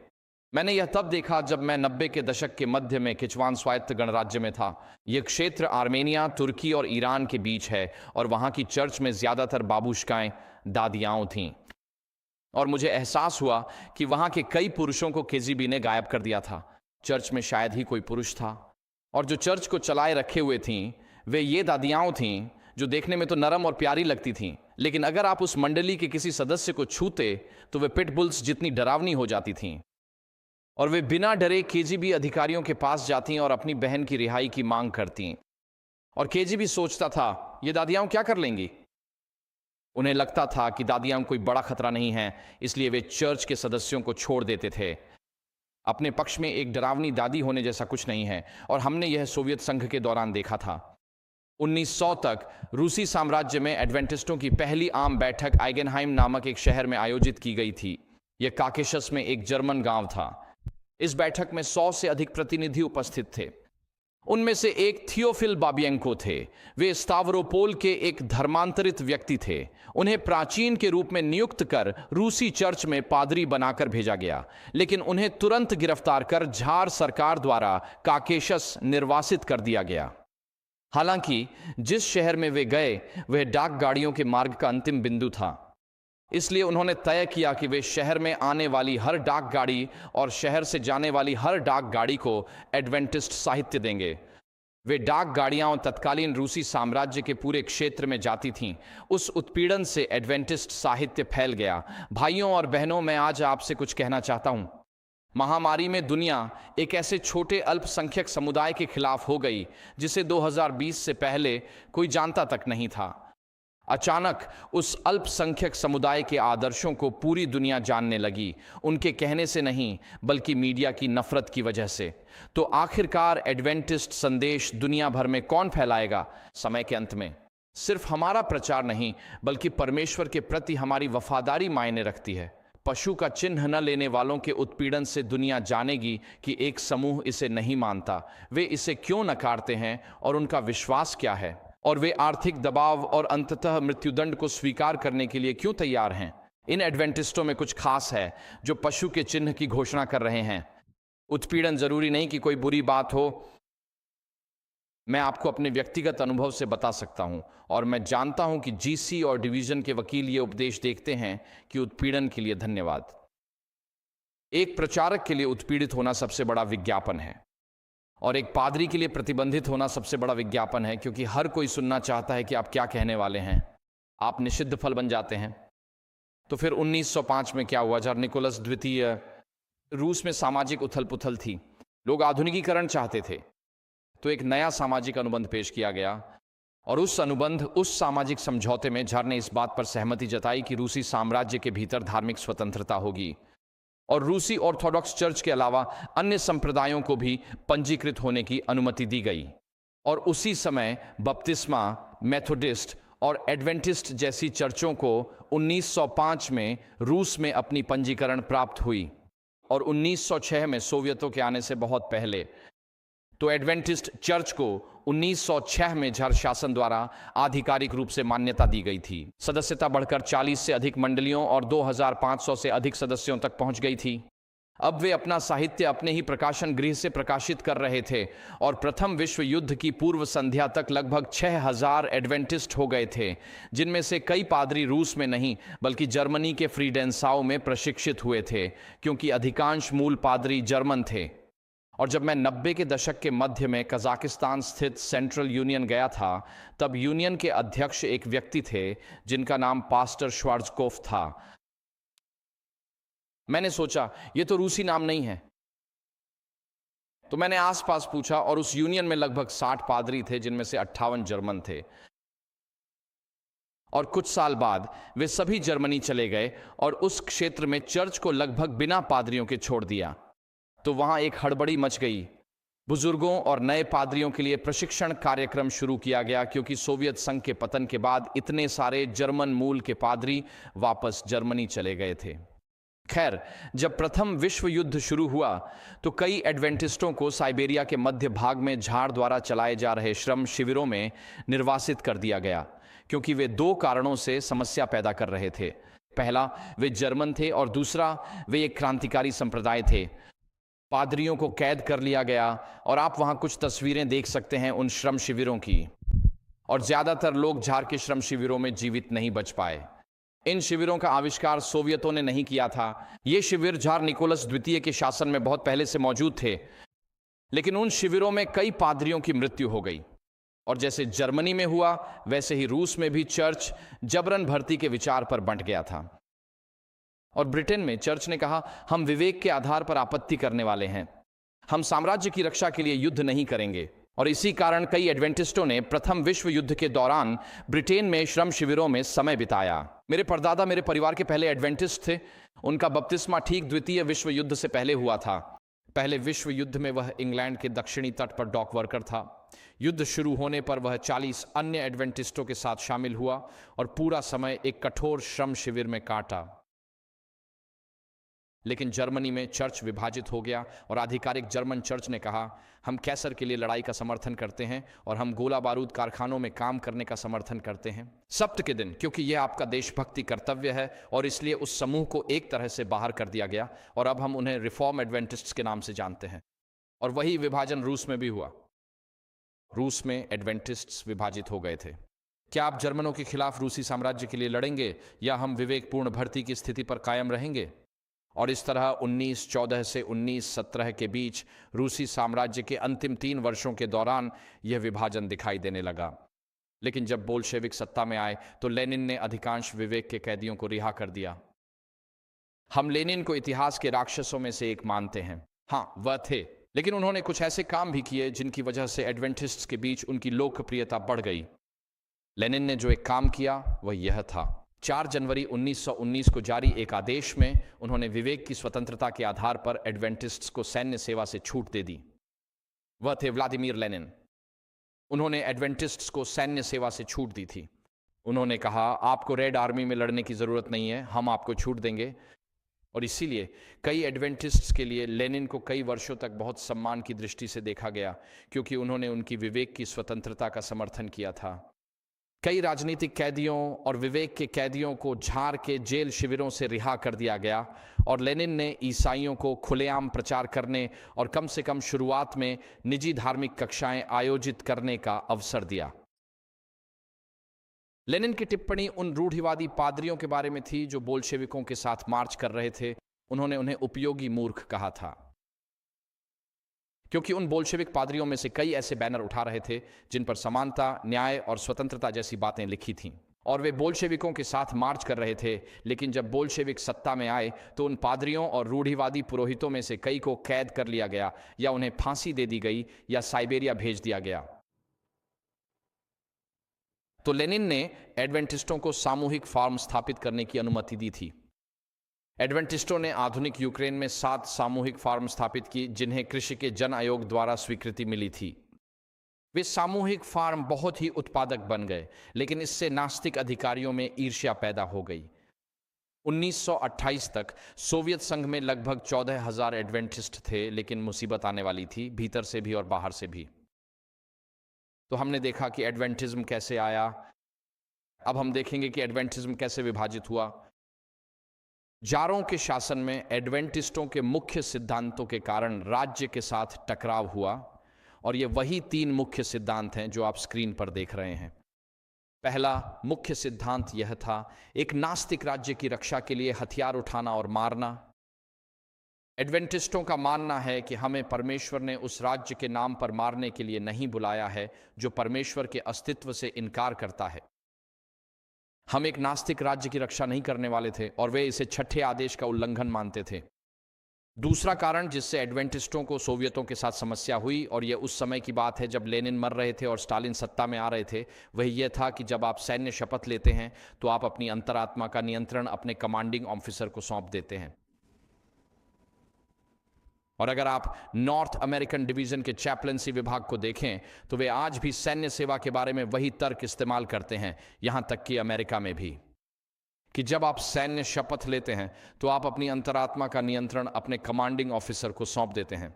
मैंने यह तब देखा जब मैं 90 के दशक के मध्य में किचवान स्वायत्त गणराज्य में था। यह क्षेत्र आर्मेनिया, तुर्की और ईरान के बीच है और वहां की चर्च में ज्यादातर बाबूशकाएं, दादियाओं थीं। और मुझे एहसास हुआ कि वहां के कई पुरुषों को केजीबी ने गायब कर दिया था। चर्च में शायद ही कोई पुरुष था और जो चर्च को चलाए रखे हुए थीं वे ये दादियाओं थीं जो देखने में तो नरम और प्यारी लगती थीं, लेकिन अगर आप उस मंडली के किसी सदस्य को छूते तो वे पिटबुल्स जितनी डरावनी हो जाती थीं। और वे बिना डरे केजीबी अधिकारियों के पास जाती और अपनी बहन की रिहाई की मांग करती। और केजीबी सोचता था ये दादियाओं क्या कर लेंगी। उन्हें लगता था कि दादियाओं कोई बड़ा खतरा नहीं है, इसलिए वे चर्च के सदस्यों को छोड़ देते थे। अपने पक्ष में एक डरावनी दादी होने जैसा कुछ नहीं है। और हमने यह सोवियत संघ के दौरान देखा था। 1900 तक रूसी साम्राज्य में एडवेंटिस्टों की पहली आम बैठक आइगेनहाइम नामक एक शहर में आयोजित की गई थी। यह काकेशस में एक जर्मन गांव था। इस बैठक में 100 से अधिक प्रतिनिधि उपस्थित थे। उनमें से एक थियोफिल बाबियेंको थे। वे स्तावरोपोल के एक धर्मांतरित व्यक्ति थे। उन्हें प्राचीन के रूप में नियुक्त कर रूसी चर्च में पादरी बनाकर भेजा गया, लेकिन उन्हें तुरंत गिरफ्तार कर झार सरकार द्वारा काकेशस निर्वासित कर दिया गया। हालांकि जिस शहर में वे गए वह डाक गाड़ियों के मार्ग का अंतिम बिंदु था, इसलिए उन्होंने तय किया कि वे शहर में आने वाली हर डाक गाड़ी और शहर से जाने वाली हर डाक गाड़ी को एडवेंटिस्ट साहित्य देंगे। वे डाक गाड़ियां तत्कालीन रूसी साम्राज्य के पूरे क्षेत्र में जाती थीं। उस उत्पीड़न से एडवेंटिस्ट साहित्य फैल गया। भाइयों और बहनों, मैं आज आपसे कुछ कहना चाहता हूं। महामारी में दुनिया एक ऐसे छोटे अल्पसंख्यक समुदाय के खिलाफ हो गई जिसे 2020 से पहले कोई जानता तक नहीं था। अचानक उस अल्पसंख्यक समुदाय के आदर्शों को पूरी दुनिया जानने लगी, उनके कहने से नहीं बल्कि मीडिया की नफरत की वजह से। तो आखिरकार एडवेंटिस्ट संदेश दुनिया भर में कौन फैलाएगा समय के अंत में? सिर्फ हमारा प्रचार नहीं बल्कि परमेश्वर के प्रति हमारी वफादारी मायने रखती है। पशु का चिन्ह न लेने वालों के उत्पीड़न से दुनिया जानेगी कि एक समूह इसे नहीं मानता, वे इसे क्यों नकारते हैं और उनका विश्वास क्या है, और वे आर्थिक दबाव और अंततः मृत्युदंड को स्वीकार करने के लिए क्यों तैयार हैं। इन एडवेंटिस्टों में कुछ खास है जो पशु के चिन्ह की घोषणा कर रहे हैं। उत्पीड़न जरूरी नहीं कि कोई बुरी बात हो। मैं आपको अपने व्यक्तिगत अनुभव से बता सकता हूं और मैं जानता हूं कि जीसी और डिवीजन के वकील ये उपदेश देखते हैं कि उत्पीड़न के लिए धन्यवाद। एक प्रचारक के लिए उत्पीड़ित होना सबसे बड़ा विज्ञापन है और एक पादरी के लिए प्रतिबंधित होना सबसे बड़ा विज्ञापन है, क्योंकि हर कोई सुनना चाहता है कि आप क्या कहने वाले हैं। आप निषिद्ध फल बन जाते हैं। तो फिर 1905 में क्या हुआ? जब निकोलस द्वितीय, रूस में सामाजिक उथल पुथल थी, लोग आधुनिकीकरण चाहते थे, तो एक नया सामाजिक अनुबंध पेश किया गया और उस सामाजिक समझौते में जार ने इस बात पर सहमति जताई कि रूसी साम्राज्य के भीतर धार्मिक स्वतंत्रता होगी और रूसी ऑर्थोडॉक्स चर्च के अलावा अन्य संप्रदायों को भी पंजीकृत होने की अनुमति दी गई। और उसी समय बपतिस्मा, मेथोडिस्ट और एडवेंटिस्ट जैसी चर्चों को 1905 में रूस में अपनी पंजीकरण प्राप्त हुई और 1906 में सोवियतों के आने से बहुत पहले। तो एडवेंटिस्ट चर्च को 1906 में झार शासन द्वारा आधिकारिक रूप से मान्यता दी गई थी। सदस्यता बढ़कर 40 से अधिक मंडलियों और 2500 से अधिक सदस्यों तक पहुंच गई थी। अब वे अपना साहित्य अपने ही प्रकाशन गृह से प्रकाशित कर रहे थे और प्रथम विश्व युद्ध की पूर्व संध्या तक लगभग 6000 एडवेंटिस्ट हो गए थे, जिनमें से कई पादरी रूस में नहीं बल्कि जर्मनी के फ्रीडेंसाउ में प्रशिक्षित हुए थे, क्योंकि अधिकांश मूल पादरी जर्मन थे। और जब मैं 90 के दशक के मध्य में कजाकिस्तान स्थित सेंट्रल यूनियन गया था, तब यूनियन के अध्यक्ष एक व्यक्ति थे जिनका नाम पास्टर श्वार्ज़कोफ था। मैंने सोचा ये तो रूसी नाम नहीं है, तो मैंने आसपास पूछा और उस यूनियन में लगभग 60 पादरी थे, जिनमें से 58 जर्मन थे। और कुछ साल बाद वे सभी जर्मनी चले गए और उस क्षेत्र में चर्च को लगभग बिना पादरियों के छोड़ दिया। तो वहां एक हड़बड़ी मच गई। बुजुर्गों और नए पादरियों के लिए प्रशिक्षण कार्यक्रम शुरू किया गया, क्योंकि सोवियत संघ के पतन के बाद इतने सारे जर्मन मूल के पादरी वापस जर्मनी चले गए थे। खैर, जब प्रथम विश्व युद्ध शुरू हुआ तो कई एडवेंटिस्टों को साइबेरिया के मध्य भाग में झाड़ द्वारा चलाए जा रहे श्रम शिविरों में निर्वासित कर दिया गया, क्योंकि वे दो कारणों से समस्या पैदा कर रहे थे। पहला, वे जर्मन थे और दूसरा, वे एक क्रांतिकारी संप्रदाय थे। पादरियों को कैद कर लिया गया और आप वहां कुछ तस्वीरें देख सकते हैं उन श्रम शिविरों की। और ज्यादातर लोग झाड़ के श्रम शिविरों में जीवित नहीं बच पाए। इन शिविरों का आविष्कार सोवियतों ने नहीं किया था। ये शिविर जार निकोलस द्वितीय के शासन में बहुत पहले से मौजूद थे, लेकिन उन शिविरों में कई पादरियों की मृत्यु हो गई। और जैसे जर्मनी में हुआ, वैसे ही रूस में भी चर्च जबरन भर्ती के विचार पर बंट गया था। और ब्रिटेन में चर्च ने कहा, हम विवेक के आधार पर आपत्ति करने वाले हैं, हम साम्राज्य की रक्षा के लिए युद्ध नहीं करेंगे। और इसी कारण कई एडवेंटिस्टों ने प्रथम विश्व युद्ध के दौरान ब्रिटेन में श्रम शिविरों में समय बिताया। मेरे परदादा मेरे परिवार के पहले एडवेंटिस्ट थे। उनका बपतिस्मा ठीक द्वितीय विश्व युद्ध से पहले हुआ था। पहले विश्व युद्ध में वह इंग्लैंड के दक्षिणी तट पर डॉक वर्कर था। युद्ध शुरू होने पर वह 40 अन्य एडवेंटिस्टों के साथ शामिल हुआ और पूरा समय एक कठोर श्रम शिविर में काटा। लेकिन जर्मनी में चर्च विभाजित हो गया और आधिकारिक जर्मन चर्च ने कहा, हम कैसर के लिए लड़ाई का समर्थन करते हैं और हम गोला बारूद कारखानों में काम करने का समर्थन करते हैं सब्त के दिन, क्योंकि यह आपका देशभक्ति कर्तव्य है। और इसलिए उस समूह को एक तरह से बाहर कर दिया गया और अब हम उन्हें रिफॉर्म एडवेंटिस्ट्स के नाम से जानते हैं। और वही विभाजन रूस में भी हुआ। रूस में एडवेंटिस्ट्स विभाजित हो गए थे। क्या आप जर्मनों के खिलाफ रूसी साम्राज्य के लिए लड़ेंगे या हम विवेकपूर्ण भर्ती की स्थिति पर कायम रहेंगे? और इस तरह 1914 से 1917 के बीच रूसी साम्राज्य के अंतिम 3 वर्षों के दौरान यह विभाजन दिखाई देने लगा। लेकिन जब बोल्शेविक सत्ता में आए तो लेनिन ने अधिकांश विवेक के कैदियों को रिहा कर दिया। हम लेनिन को इतिहास के राक्षसों में से एक मानते हैं। हाँ, वह थे, लेकिन उन्होंने कुछ ऐसे काम भी किए जिनकी वजह से एडवेंटिस्ट्स के बीच उनकी लोकप्रियता बढ़ गई। लेनिन ने जो एक काम किया वह यह था, 4 जनवरी 1919 को जारी एक आदेश में उन्होंने विवेक की स्वतंत्रता के आधार पर एडवेंटिस्ट्स को सैन्य सेवा से छूट दे दी। वह थे व्लादिमीर लेनिन। उन्होंने एडवेंटिस्ट्स को सैन्य सेवा से छूट दी थी। उन्होंने कहा, आपको रेड आर्मी में लड़ने की जरूरत नहीं है, हम आपको छूट देंगे। और इसीलिए कई एडवेंटिस्ट्स के लिए लेनिन को कई वर्षों तक बहुत सम्मान की दृष्टि से देखा गया, क्योंकि उन्होंने उनकी विवेक की स्वतंत्रता का समर्थन किया था। कई राजनीतिक कैदियों और विवेक के कैदियों को झाड़ के जेल शिविरों से रिहा कर दिया गया और लेनिन ने ईसाइयों को खुलेआम प्रचार करने और कम से कम शुरुआत में निजी धार्मिक कक्षाएं आयोजित करने का अवसर दिया। लेनिन की टिप्पणी उन रूढ़िवादी पादरियों के बारे में थी जो बोल्शेविकों के साथ मार्च कर रहे थे। उन्होंने उन्हें उपयोगी मूर्ख कहा था, क्योंकि उन बोल्शेविक पादरियों में से कई ऐसे बैनर उठा रहे थे जिन पर समानता, न्याय और स्वतंत्रता जैसी बातें लिखी थीं, और वे बोल्शेविकों के साथ मार्च कर रहे थे। लेकिन जब बोल्शेविक सत्ता में आए तो उन पादरियों और रूढ़िवादी पुरोहितों में से कई को कैद कर लिया गया या उन्हें फांसी दे दी गई या साइबेरिया भेज दिया गया। तो लेनिन ने एडवेंटिस्टों को सामूहिक फार्म स्थापित करने की अनुमति दी थी। एडवेंटिस्टों ने आधुनिक यूक्रेन में 7 सामूहिक फार्म स्थापित की, जिन्हें कृषि के जन आयोग द्वारा स्वीकृति मिली थी। वे सामूहिक फार्म बहुत ही उत्पादक बन गए, लेकिन इससे नास्तिक अधिकारियों में ईर्ष्या पैदा हो गई। 1928 तक सोवियत संघ में लगभग 14,000 एडवेंटिस्ट थे, लेकिन मुसीबत आने वाली थी, भीतर से भी और बाहर से भी। तो हमने देखा कि एडवेंटिज्म कैसे आया। अब हम देखेंगे कि एडवेंटिज्म कैसे विभाजित हुआ। जारों के शासन में एडवेंटिस्टों के मुख्य सिद्धांतों के कारण राज्य के साथ टकराव हुआ, और ये वही 3 मुख्य सिद्धांत हैं जो आप स्क्रीन पर देख रहे हैं। पहला मुख्य सिद्धांत यह था, एक नास्तिक राज्य की रक्षा के लिए हथियार उठाना और मारना। एडवेंटिस्टों का मानना है कि हमें परमेश्वर ने उस राज्य के नाम पर मारने के लिए नहीं बुलाया है जो परमेश्वर के अस्तित्व से इनकार करता है। हम एक नास्तिक राज्य की रक्षा नहीं करने वाले थे और वे इसे छठे आदेश का उल्लंघन मानते थे। दूसरा कारण जिससे एडवेंटिस्टों को सोवियतों के साथ समस्या हुई, और यह उस समय की बात है जब लेनिन मर रहे थे और स्टालिन सत्ता में आ रहे थे, वह यह था कि जब आप सैन्य शपथ लेते हैं तो आप अपनी अंतरात्मा का नियंत्रण अपने कमांडिंग ऑफिसर को सौंप देते हैं। और अगर आप नॉर्थ अमेरिकन डिवीजन के चैपलेंसी विभाग को देखें तो वे आज भी सैन्य सेवा के बारे में वही तर्क इस्तेमाल करते हैं, यहां तक कि अमेरिका में भी, कि जब आप सैन्य शपथ लेते हैं तो आप अपनी अंतरात्मा का नियंत्रण अपने कमांडिंग ऑफिसर को सौंप देते हैं।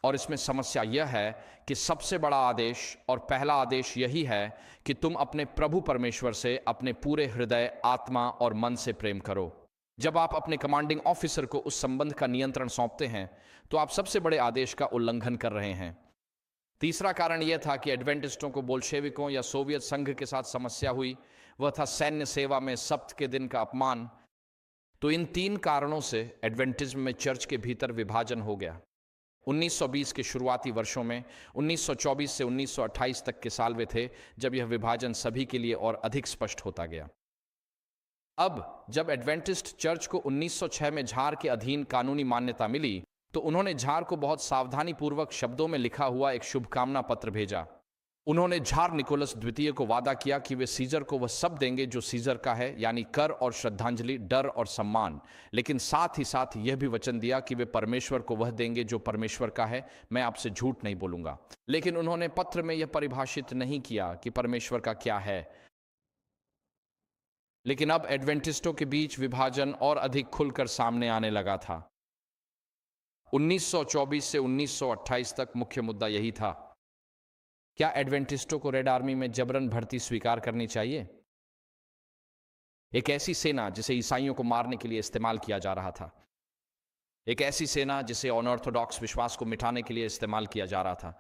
और इसमें समस्या यह है कि सबसे बड़ा आदेश और पहला आदेश यही है कि तुम अपने प्रभु परमेश्वर से अपने पूरे हृदय, आत्मा और मन से प्रेम करो। जब आप अपने कमांडिंग ऑफिसर को उस संबंध का नियंत्रण सौंपते हैं तो आप सबसे बड़े आदेश का उल्लंघन कर रहे हैं। तीसरा कारण यह था कि एडवेंटिस्टों को बोल्शेविकों या सोवियत संघ के साथ समस्या हुई, वह था सैन्य सेवा में सप्त के दिन का अपमान। तो इन तीन कारणों से एडवेंटिज्म में चर्च के भीतर विभाजन हो गया। 1920 के शुरुआती वर्षों में 1924 से 1928 तक के साल वे थे जब यह विभाजन सभी के लिए और अधिक स्पष्ट होता गया। अब जब एडवेंटिस्ट चर्च को 1906 में झार के अधीन कानूनी मान्यता मिली तो उन्होंने झार को बहुत सावधानी पूर्वक शब्दों में लिखा हुआ एक शुभकामना पत्र भेजा। उन्होंने झार निकोलस द्वितीय को वादा किया कि वे सीजर को वह सब देंगे जो सीजर का है, यानी कर और श्रद्धांजलि, डर और सम्मान, लेकिन साथ ही साथ यह भी वचन दिया कि वे परमेश्वर को वह देंगे जो परमेश्वर का है। मैं आपसे झूठ नहीं बोलूंगा। लेकिन उन्होंने पत्र में यह परिभाषित नहीं किया कि परमेश्वर का क्या है। लेकिन अब एडवेंटिस्टों के बीच विभाजन और अधिक खुलकर सामने आने लगा था। 1924 से 1928 तक मुख्य मुद्दा यही था, क्या एडवेंटिस्टों को रेड आर्मी में जबरन भर्ती स्वीकार करनी चाहिए? एक ऐसी सेना जिसे ईसाइयों को मारने के लिए इस्तेमाल किया जा रहा था, एक ऐसी सेना जिसे अनऑर्थोडॉक्स विश्वास को मिटाने के लिए इस्तेमाल किया जा रहा था,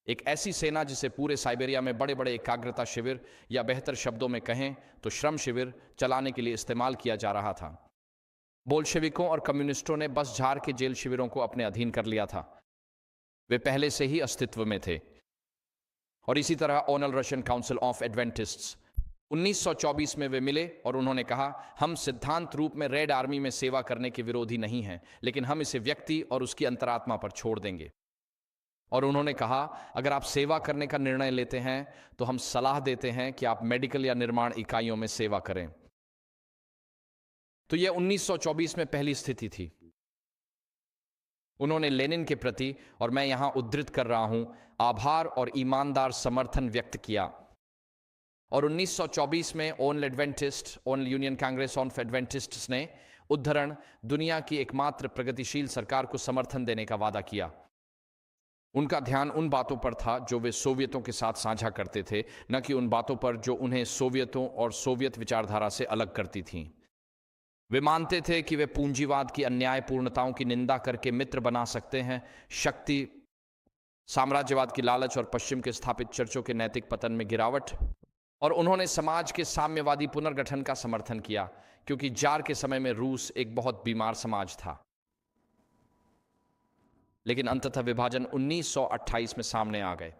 एक ऐसी सेना जिसे पूरे साइबेरिया में बड़े बड़े एकाग्रता शिविर या बेहतर शब्दों में कहें तो श्रम शिविर चलाने के लिए इस्तेमाल किया जा रहा था। बोल्शेविकों और कम्युनिस्टों ने बस झार के जेल शिविरों को अपने अधीन कर लिया था। वे पहले से ही अस्तित्व में थे। और इसी तरह ऑनल रशियन काउंसिल ऑफ एडवेंटिस्ट्स 1924 में वे मिले और उन्होंने कहा, हम सिद्धांत रूप में रेड आर्मी में सेवा करने के विरोधी नहीं हैं, लेकिन हम इसे व्यक्ति और उसकी अंतरात्मा पर छोड़ देंगे। और उन्होंने कहा, अगर आप सेवा करने का निर्णय लेते हैं तो हम सलाह देते हैं कि आप मेडिकल या निर्माण इकाइयों में सेवा करें। तो यह 1924 में पहली स्थिति थी। उन्होंने लेनिन के प्रति, और मैं यहां उद्धृत कर रहा हूं, आभार और ईमानदार समर्थन व्यक्त किया। और 1924 में ओनल एडवेंटिस्ट, ओनल यूनियन कांग्रेस ऑफ एडवेंटिस्ट्स ने उद्धरण दुनिया की एकमात्र प्रगतिशील सरकार को समर्थन देने का वादा किया। उनका ध्यान उन बातों पर था जो वे सोवियतों के साथ साझा करते थे, न कि उन बातों पर जो उन्हें सोवियतों और सोवियत विचारधारा से अलग करती थीं। वे मानते थे कि वे पूंजीवाद की अन्यायपूर्णताओं की निंदा करके मित्र बना सकते हैं, शक्ति, साम्राज्यवाद की लालच और पश्चिम के स्थापित चर्चों के नैतिक पतन में गिरावट। और उन्होंने समाज के साम्यवादी पुनर्गठन का समर्थन किया, क्योंकि जार के समय में रूस एक बहुत बीमार समाज था। लेकिन अंततः विभाजन 1928 में सामने आ गए।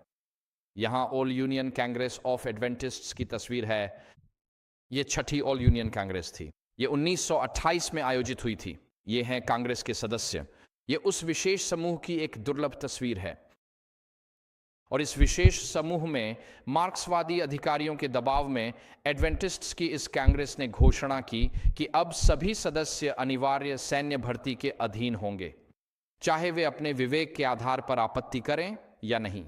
यहां all union Congress of Adventists की तस्वीर है। यह छठी ऑल यूनियन कांग्रेस थी। यह 1928 में आयोजित हुई थी। ये हैं कांग्रेस के सदस्य। यह उस विशेष समूह की एक दुर्लभ तस्वीर है। और इस विशेष समूह में मार्क्सवादी अधिकारियों के दबाव में एडवेंटिस्ट्स की इस कांग्रेस ने घोषणा की कि अब सभी सदस्य अनिवार्य सैन्य भर्ती के अधीन होंगे, चाहे वे अपने विवेक के आधार पर आपत्ति करें या नहीं।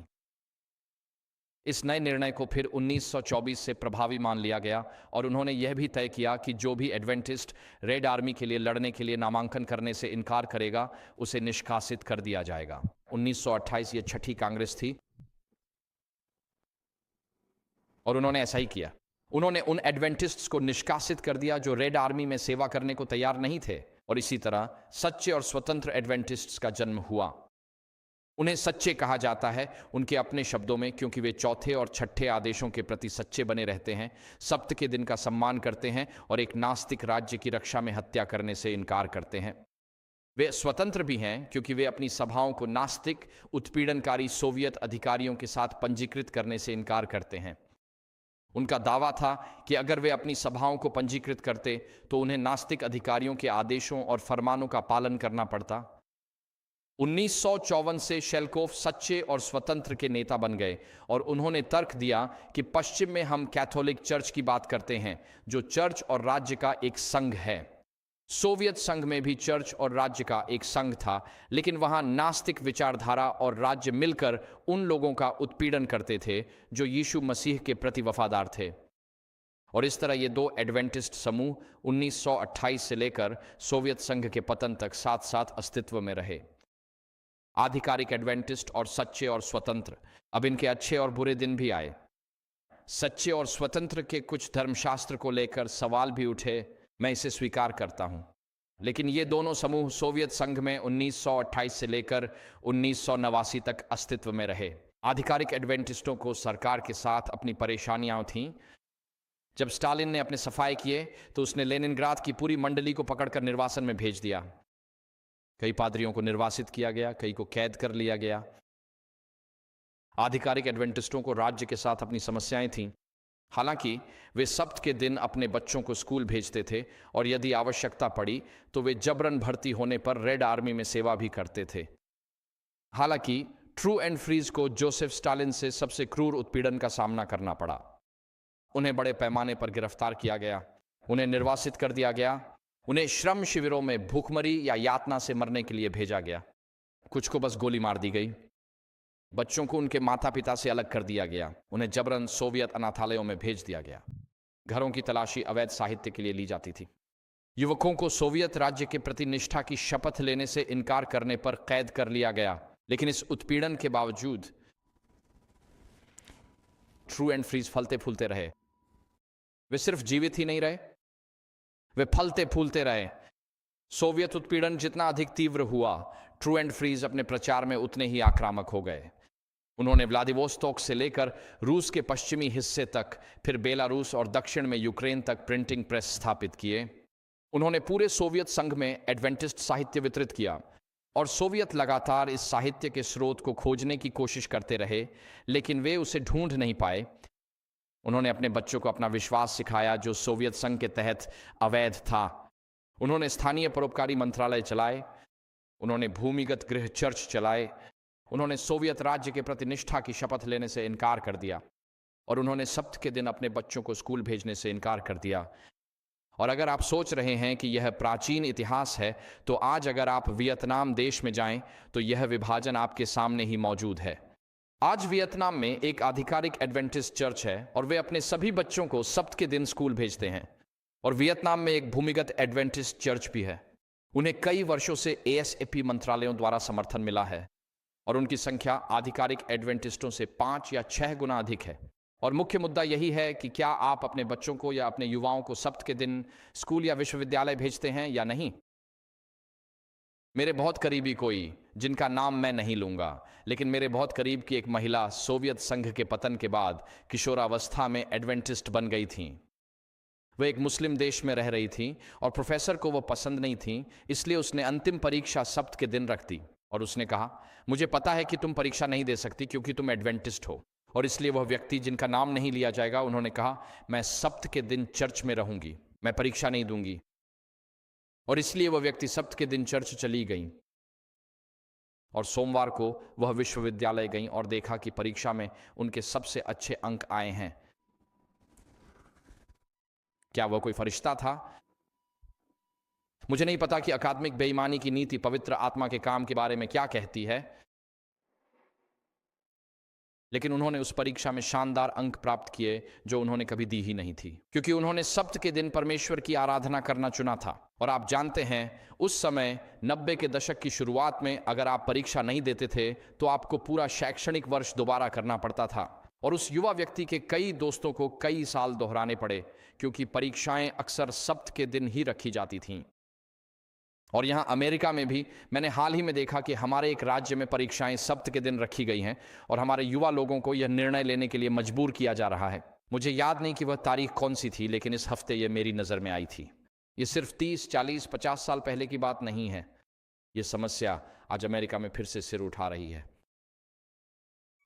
इस नए निर्णय को फिर 1924 से प्रभावी मान लिया गया और उन्होंने यह भी तय किया कि जो भी एडवेंटिस्ट रेड आर्मी के लिए लड़ने के लिए नामांकन करने से इनकार करेगा, उसे निष्कासित कर दिया जाएगा। 1928 ये छठी कांग्रेस थी और उन्होंने ऐसा ही किया। उन्होंने उन एडवेंटिस्ट्स को निष्कासित कर दिया जो रेड आर्मी में सेवा करने को तैयार नहीं थे, और इसी तरह सच्चे और स्वतंत्र एडवेंटिस्ट्स का जन्म हुआ। उन्हें सच्चे कहा जाता है उनके अपने शब्दों में, क्योंकि वे चौथे और छठे आदेशों के प्रति सच्चे बने रहते हैं, सप्त के दिन का सम्मान करते हैं और एक नास्तिक राज्य की रक्षा में हत्या करने से इनकार करते हैं। वे स्वतंत्र भी हैं क्योंकि वे अपनी सभाओं को नास्तिक उत्पीड़नकारी सोवियत अधिकारियों के साथ पंजीकृत करने से इनकार करते हैं। उनका दावा था कि अगर वे अपनी सभाओं को पंजीकृत करते तो उन्हें नास्तिक अधिकारियों के आदेशों और फरमानों का पालन करना पड़ता। 1954 से शेलकोफ सच्चे और स्वतंत्र के नेता बन गए और उन्होंने तर्क दिया कि पश्चिम में हम कैथोलिक चर्च की बात करते हैं, जो चर्च और राज्य का एक संघ है। सोवियत संघ में भी चर्च और राज्य का एक संघ था, लेकिन वहां नास्तिक विचारधारा और राज्य मिलकर उन लोगों का उत्पीड़न करते थे जो यीशु मसीह के प्रति वफादार थे। और इस तरह ये दो एडवेंटिस्ट समूह 1928 से लेकर सोवियत संघ के पतन तक साथ साथ अस्तित्व में रहे। आधिकारिक एडवेंटिस्ट और सच्चे और स्वतंत्र। अब इनके अच्छे और बुरे दिन भी आए। सच्चे और स्वतंत्र के कुछ धर्मशास्त्र को लेकर सवाल भी उठे, मैं इसे स्वीकार करता हूं, लेकिन ये दोनों समूह सोवियत संघ में 1928 से लेकर 1989 तक अस्तित्व में रहे। आधिकारिक एडवेंटिस्टों को सरकार के साथ अपनी परेशानियां थीं। जब स्टालिन ने अपने सफाए किए तो उसने लेनिनग्राद की पूरी मंडली को पकड़कर निर्वासन में भेज दिया। कई पादरियों को निर्वासित किया गया, कई को कैद कर लिया गया। आधिकारिक एडवेंटिस्टों को राज्य के साथ अपनी समस्याएं थीं। हालांकि वे सब्त के दिन अपने बच्चों को स्कूल भेजते थे और यदि आवश्यकता पड़ी तो वे जबरन भर्ती होने पर रेड आर्मी में सेवा भी करते थे। हालांकि ट्रू एंड फ्रीज को जोसेफ स्टालिन से सबसे क्रूर उत्पीड़न का सामना करना पड़ा। उन्हें बड़े पैमाने पर गिरफ्तार किया गया, उन्हें निर्वासित कर दिया गया, उन्हें श्रम शिविरों में भूखमरी या यातना से मरने के लिए भेजा गया। कुछ को बस गोली मार दी गई। बच्चों को उनके माता पिता से अलग कर दिया गया, उन्हें जबरन सोवियत अनाथालयों में भेज दिया गया। घरों की तलाशी अवैध साहित्य के लिए ली जाती थी। युवकों को सोवियत राज्य के प्रति निष्ठा की शपथ लेने से इनकार करने पर कैद कर लिया गया, लेकिन इस उत्पीड़न के बावजूद ट्रू एंड फ्रीज फलते फूलते रहे। वे सिर्फ जीवित ही नहीं रहे, वे फलते फूलते रहे। सोवियत उत्पीड़न जितना अधिक तीव्र हुआ, ट्रू एंड फ्रीज अपने प्रचार में उतने ही आक्रामक हो गए। उन्होंने व्लादिवोस्तोक से लेकर रूस के पश्चिमी हिस्से तक, फिर बेलारूस और दक्षिण में यूक्रेन तक प्रिंटिंग प्रेस स्थापित किए। उन्होंने पूरे सोवियत संघ में एडवेंटिस्ट साहित्य वितरित किया और सोवियत लगातार इस साहित्य के स्रोत को खोजने की कोशिश करते रहे, लेकिन वे उसे ढूंढ नहीं पाए। उन्होंने अपने बच्चों को अपना विश्वास सिखाया जो सोवियत संघ के तहत अवैध था। उन्होंने स्थानीय परोपकारी मंत्रालय चलाए, उन्होंने भूमिगत गृह चर्च चलाए, उन्होंने सोवियत राज्य के प्रति निष्ठा की शपथ लेने से इनकार कर दिया और उन्होंने सब्त के दिन अपने बच्चों को स्कूल भेजने से इनकार कर दिया। और अगर आप सोच रहे हैं कि यह प्राचीन इतिहास है, तो आज अगर आप वियतनाम देश में जाएं तो यह विभाजन आपके सामने ही मौजूद है। आज वियतनाम में एक आधिकारिक एडवेंटिस्ट चर्च है और वे अपने सभी बच्चों को सब्त के दिन स्कूल भेजते हैं। और वियतनाम में एक भूमिगत एडवेंटिस्ट चर्च भी है। उन्हें कई वर्षों से ASAP मंत्रालयों द्वारा समर्थन मिला है और उनकी संख्या आधिकारिक एडवेंटिस्टों से 5 या 6 गुना अधिक है। और मुख्य मुद्दा यही है कि क्या आप अपने बच्चों को या अपने युवाओं को सब्त के दिन स्कूल या विश्वविद्यालय भेजते हैं या नहीं। मेरे बहुत करीबी कोई, जिनका नाम मैं नहीं लूंगा, लेकिन मेरे बहुत करीब की एक महिला सोवियत संघ के पतन के बाद किशोरावस्था में एडवेंटिस्ट बन गई थी। वह एक मुस्लिम देश में रह रही थी और प्रोफेसर को वह पसंद नहीं थी, इसलिए उसने अंतिम परीक्षा सब्त के दिन रख दी और उसने कहा, मुझे पता है कि तुम परीक्षा नहीं दे सकती क्योंकि तुम एडवेंटिस्ट हो। और इसलिए वह व्यक्ति, जिनका नाम नहीं लिया जाएगा, उन्होंने कहा, मैं सब्त के दिन चर्च में रहूंगी, मैं परीक्षा नहीं दूंगी। और इसलिए वह व्यक्ति सब्त के दिन चर्च चली गई और सोमवार को वह विश्वविद्यालय गई और देखा कि परीक्षा में उनके सबसे अच्छे अंक आए हैं। क्या वह कोई फरिश्ता था? मुझे नहीं पता कि अकादमिक बेईमानी की नीति पवित्र आत्मा के काम के बारे में क्या कहती है, लेकिन उन्होंने उस परीक्षा में शानदार अंक प्राप्त किए जो उन्होंने कभी दी ही नहीं थी, क्योंकि उन्होंने सब्त के दिन परमेश्वर की आराधना करना चुना था। और आप जानते हैं, उस समय 90 के दशक की शुरुआत में अगर आप परीक्षा नहीं देते थे तो आपको पूरा शैक्षणिक वर्ष दोबारा करना पड़ता था। और उस युवा व्यक्ति के कई दोस्तों को कई साल दोहराने पड़े, क्योंकि परीक्षाएं अक्सर सब्त के दिन ही रखी जाती थीं। और यहाँ अमेरिका में भी मैंने हाल ही में देखा कि हमारे एक राज्य में परीक्षाएं सब्त के दिन रखी गई हैं और हमारे युवा लोगों को यह निर्णय लेने के लिए मजबूर किया जा रहा है। मुझे याद नहीं कि वह तारीख कौन सी थी, लेकिन इस हफ्ते यह मेरी नज़र में आई थी। ये सिर्फ 30, 40, 50 साल पहले की बात नहीं है। ये समस्या आज अमेरिका में फिर से सिर उठा रही है।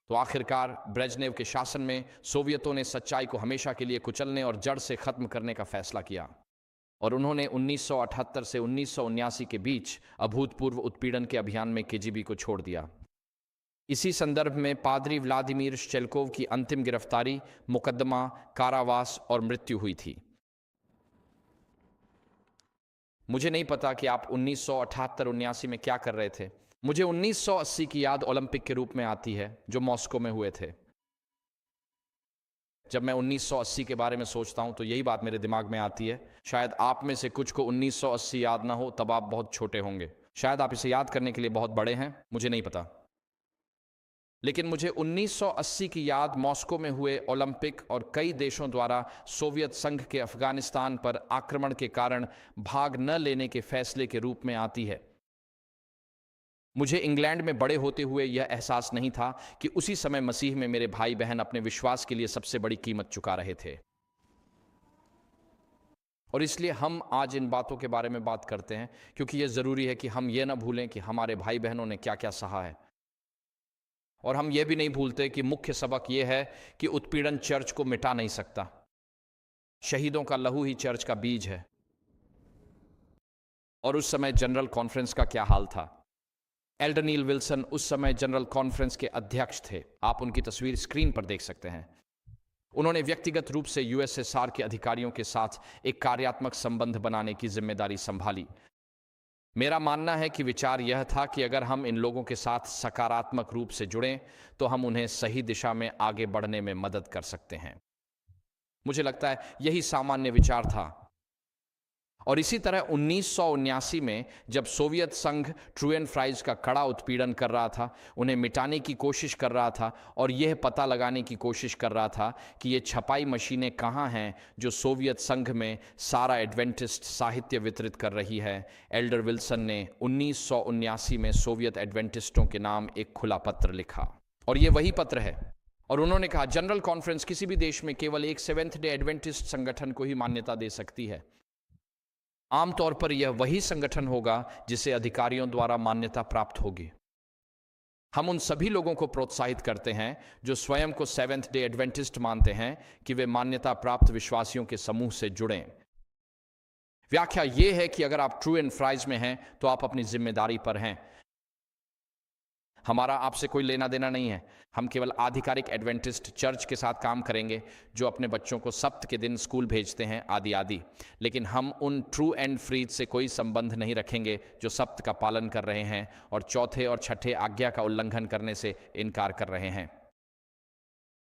तो आखिरकार ब्रेजनेव के शासन में सोवियतों ने सच्चाई को हमेशा के लिए कुचलने और जड़ से खत्म करने का फैसला किया और उन्होंने 1978 से 1979 के बीच अभूतपूर्व उत्पीड़न के अभियान में केजीबी को छोड़ दिया। इसी संदर्भ में पादरी व्लादिमीर शेल्कोव की अंतिम गिरफ्तारी, मुकदमा, कारावास और मृत्यु हुई थी। मुझे नहीं पता कि आप 1978-79 में क्या कर रहे थे। मुझे 1980 की याद ओलंपिक के रूप में आती है जो मॉस्को में हुए थे। जब मैं 1980 के बारे में सोचता हूं तो यही बात मेरे दिमाग में आती है। शायद आप में से कुछ को 1980 याद ना हो, तब आप बहुत छोटे होंगे। शायद आप इसे याद करने के लिए बहुत बड़े हैं, मुझे नहीं पता। लेकिन मुझे 1980 की याद मॉस्को में हुए ओलंपिक और कई देशों द्वारा सोवियत संघ के अफगानिस्तान पर आक्रमण के कारण भाग न लेने के फैसले के रूप में आती है। मुझे इंग्लैंड में बड़े होते हुए यह एहसास नहीं था कि उसी समय मसीह में मेरे भाई बहन अपने विश्वास के लिए सबसे बड़ी कीमत चुका रहे थे। और इसलिए हम आज इन बातों के बारे में बात करते हैं, क्योंकि यह जरूरी है कि हम यह ना भूलें कि हमारे भाई बहनों ने क्या क्या सहा है। और हम यह भी नहीं भूलते कि मुख्य सबक यह है कि उत्पीड़न चर्च को मिटा नहीं सकता। शहीदों का लहू ही चर्च का बीज है। और उस समय जनरल कॉन्फ्रेंस का क्या हाल था? एल्डर नील विल्सन उस समय जनरल कॉन्फ्रेंस के अध्यक्ष थे। आप उनकी तस्वीर स्क्रीन पर देख सकते हैं। उन्होंने व्यक्तिगत रूप से यूएसएसआर के अधिकारियों के साथ एक कार्यात्मक संबंध बनाने की जिम्मेदारी संभाली। मेरा मानना है कि विचार यह था कि अगर हम इन लोगों के साथ सकारात्मक रूप से जुड़ें तो हम उन्हें सही दिशा में आगे बढ़ने में मदद कर सकते हैं। मुझे लगता है यही सामान्य विचार था। और इसी तरह 1979 में जब सोवियत संघ ट्रूएन फ्राइज का कड़ा उत्पीड़न कर रहा था, उन्हें मिटाने की कोशिश कर रहा था और यह पता लगाने की कोशिश कर रहा था कि ये छपाई मशीनें कहाँ हैं जो सोवियत संघ में सारा एडवेंटिस्ट साहित्य वितरित कर रही है, एल्डर विल्सन ने 1979 में सोवियत एडवेंटिस्टों के नाम एक खुला पत्र लिखा। और ये वही पत्र है। और उन्होंने कहा जनरल कॉन्फ्रेंस किसी भी देश में केवल एक सेवेंथ डे एडवेंटिस्ट संगठन को ही मान्यता दे सकती है। आमतौर पर यह वही संगठन होगा जिसे अधिकारियों द्वारा मान्यता प्राप्त होगी। हम उन सभी लोगों को प्रोत्साहित करते हैं जो स्वयं को सेवेंथ डे एडवेंटिस्ट मानते हैं कि वे मान्यता प्राप्त विश्वासियों के समूह से जुड़ें। व्याख्या यह है कि अगर आप ट्रूएन फ्राइज में हैं तो आप अपनी जिम्मेदारी पर हैं। हमारा आपसे कोई लेना देना नहीं है। हम केवल आधिकारिक एडवेंटिस्ट चर्च के साथ काम करेंगे जो अपने बच्चों को सप्त के दिन स्कूल भेजते हैं आदि आदि। लेकिन हम उन ट्रू एंड फ्रीज से कोई संबंध नहीं रखेंगे जो सप्त का पालन कर रहे हैं और चौथे और छठे आज्ञा का उल्लंघन करने से इनकार कर रहे हैं।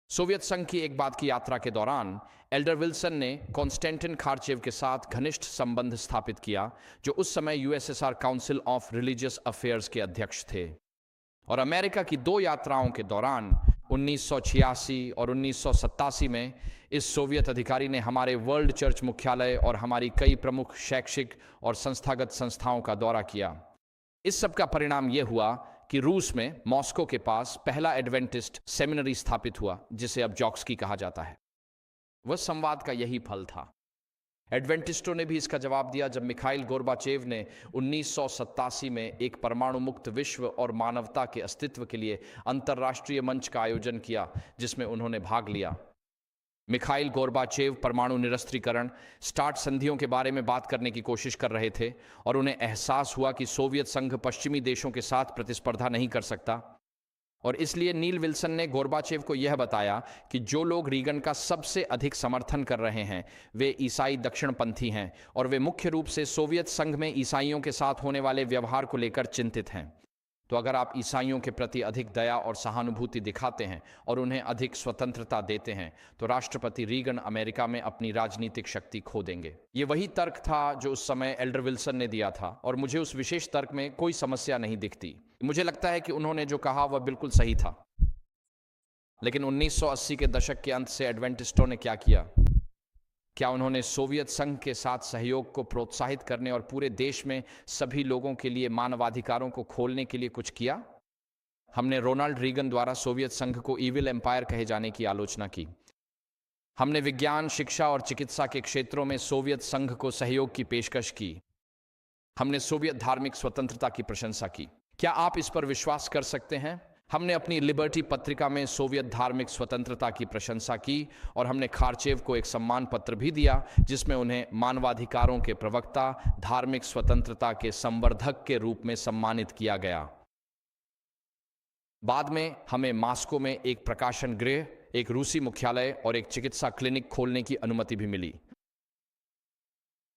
सोवियत संघ की एक बात की यात्रा के दौरान एल्डर विल्सन ने कॉन्स्टेंटिन खार्चेव के साथ घनिष्ठ संबंध स्थापित किया, जो उस समय USSR council of religious affairs के अध्यक्ष थे। और अमेरिका की 2 यात्राओं के दौरान 1986 और 1987 में इस सोवियत अधिकारी ने हमारे वर्ल्ड चर्च मुख्यालय और हमारी कई प्रमुख शैक्षिक और संस्थागत संस्थाओं का दौरा किया। इस सब का परिणाम यह हुआ कि रूस में मॉस्को के पास पहला एडवेंटिस्ट सेमिनरी स्थापित हुआ, जिसे अब जॉक्स्की कहा जाता है। वह संवाद का यही फल था। एडवेंटिस्टों ने भी इसका जवाब दिया जब मिखाइल गोर्बाचेव ने 1987 में एक परमाणु मुक्त विश्व और मानवता के अस्तित्व के लिए अंतर्राष्ट्रीय मंच का आयोजन किया, जिसमें उन्होंने भाग लिया। मिखाइल गोर्बाचेव परमाणु निरस्त्रीकरण स्टार्ट संधियों के बारे में बात करने की कोशिश कर रहे थे और उन्हें एहसास हुआ कि सोवियत संघ पश्चिमी देशों के साथ प्रतिस्पर्धा नहीं कर सकता। और इसलिए नील विल्सन ने गोर्बाचेव को यह बताया कि जो लोग रीगन का सबसे अधिक समर्थन कर रहे हैं वे ईसाई दक्षिणपंथी हैं और वे मुख्य रूप से सोवियत संघ में ईसाइयों के साथ होने वाले व्यवहार को लेकर चिंतित हैं। तो अगर आप ईसाइयों के प्रति अधिक दया और सहानुभूति दिखाते हैं और उन्हें अधिक स्वतंत्रता देते हैं तो राष्ट्रपति रीगन अमेरिका में अपनी राजनीतिक शक्ति खो देंगे। ये वही तर्क था जो उस समय एल्डर विल्सन ने दिया था और मुझे उस विशेष तर्क में कोई समस्या नहीं दिखती। मुझे लगता है कि उन्होंने जो कहा वह बिल्कुल सही था। लेकिन 1980 के दशक के अंत से एडवेंटिस्टों ने क्या किया? क्या उन्होंने सोवियत संघ के साथ सहयोग को प्रोत्साहित करने और पूरे देश में सभी लोगों के लिए मानवाधिकारों को खोलने के लिए कुछ किया? हमने रोनाल्ड रीगन द्वारा सोवियत संघ को इविल एम्पायर कहे जाने की आलोचना की। हमने विज्ञान, शिक्षा और चिकित्सा के क्षेत्रों में सोवियत संघ को सहयोग की पेशकश की। हमने सोवियत धार्मिक स्वतंत्रता की प्रशंसा की। क्या आप इस पर विश्वास कर सकते हैं? हमने अपनी लिबर्टी पत्रिका में सोवियत धार्मिक स्वतंत्रता की प्रशंसा की और हमने खार्चेव को एक सम्मान पत्र भी दिया जिसमें उन्हें मानवाधिकारों के प्रवक्ता, धार्मिक स्वतंत्रता के संवर्धक के रूप में सम्मानित किया गया। बाद में हमें मॉस्को में एक प्रकाशन गृह, एक रूसी मुख्यालय और एक चिकित्सा क्लिनिक खोलने की अनुमति भी मिली।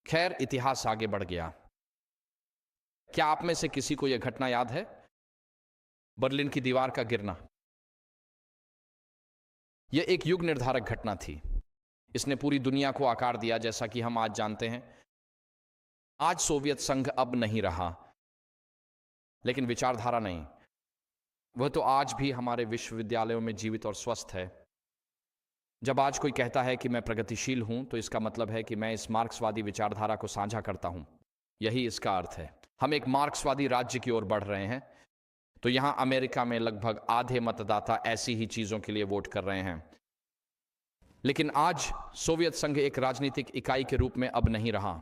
खैर, इतिहास आगे बढ़ गया। क्या आप में से किसी को यह घटना याद है? बर्लिन की दीवार का गिरना। यह एक युग निर्धारक घटना थी। इसने पूरी दुनिया को आकार दिया, जैसा कि हम आज जानते हैं। आज सोवियत संघ अब नहीं रहा, लेकिन विचारधारा नहीं। वह तो आज भी हमारे विश्वविद्यालयों में जीवित और स्वस्थ है। जब आज कोई कहता है कि मैं प्रगतिशील हूं, तो इसका मतलब है कि मैं इस मार्क्सवादी विचारधारा को साझा करता हूं। यही इसका अर्थ है। हम एक मार्क्सवादी राज्य की ओर बढ़ रहे हैं। तो यहां अमेरिका में लगभग आधे मतदाता ऐसी ही चीजों के लिए वोट कर रहे हैं। लेकिन आज सोवियत संघ एक राजनीतिक इकाई के रूप में अब नहीं रहा।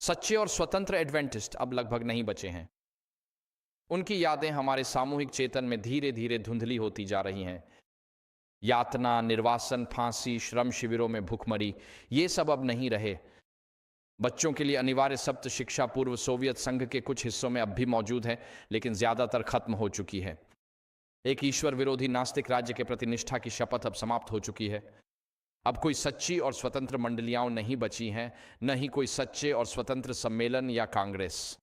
सच्चे और स्वतंत्र एडवेंटिस्ट अब लगभग नहीं बचे हैं। उनकी यादें हमारे सामूहिक चेतन में धीरे धीरे धुंधली होती जा रही हैं। यातना, निर्वासन, फांसी, श्रम शिविरों में भूखमरी, ये सब अब नहीं रहे। बच्चों के लिए अनिवार्य सप्त शिक्षा पूर्व सोवियत संघ के कुछ हिस्सों में अब भी मौजूद है, लेकिन ज्यादातर खत्म हो चुकी है। एक ईश्वर विरोधी नास्तिक राज्य के प्रति निष्ठा की शपथ अब समाप्त हो चुकी है। अब कोई सच्ची और स्वतंत्र मंडलियां नहीं बची हैं, न ही कोई सच्चे और स्वतंत्र सम्मेलन या कांग्रेस।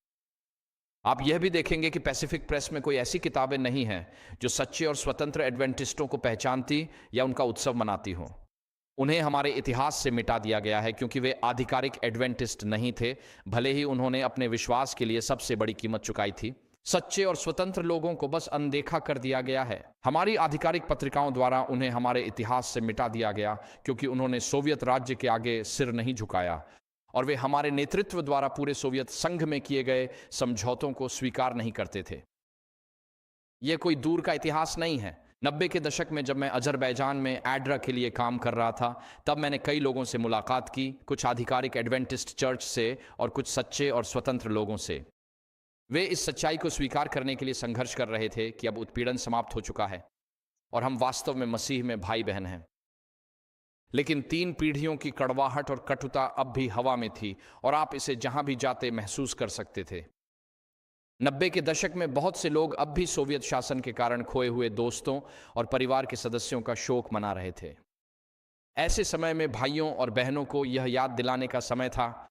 आप यह भी देखेंगे कि पैसिफिक प्रेस में कोई ऐसी किताबें नहीं हैं जो सच्चे और स्वतंत्र एडवेंटिस्टों को पहचानती या उनका उत्सव मनाती हों। उन्हें हमारे इतिहास से मिटा दिया गया है क्योंकि वे आधिकारिक एडवेंटिस्ट नहीं थे, भले ही उन्होंने अपने विश्वास के लिए सबसे बड़ी कीमत चुकाई थी। सच्चे और स्वतंत्र लोगों को बस अनदेखा कर दिया गया है। हमारी आधिकारिक पत्रिकाओं द्वारा उन्हें हमारे इतिहास से मिटा दिया गया क्योंकि उन्होंने सोवियत राज्य के आगे सिर नहीं झुकाया और वे हमारे नेतृत्व द्वारा पूरे सोवियत संघ में किए गए समझौतों को स्वीकार नहीं करते थे। यह कोई दूर का इतिहास नहीं है। 90 के दशक में जब मैं अजरबैजान में एड्रा के लिए काम कर रहा था, तब मैंने कई लोगों से मुलाकात की, कुछ आधिकारिक एडवेंटिस्ट चर्च से और कुछ सच्चे और स्वतंत्र लोगों से। वे इस सच्चाई को स्वीकार करने के लिए संघर्ष कर रहे थे कि अब उत्पीड़न समाप्त हो चुका है और हम वास्तव में मसीह में भाई बहन हैं। लेकिन 3 पीढ़ियों की कड़वाहट और कटुता अब भी हवा में थी और आप इसे जहां भी जाते महसूस कर सकते थे। 90 के दशक में बहुत से लोग अब भी सोवियत शासन के कारण खोए हुए दोस्तों और परिवार के सदस्यों का शोक मना रहे थे। ऐसे समय में भाइयों और बहनों को यह याद दिलाने का समय था।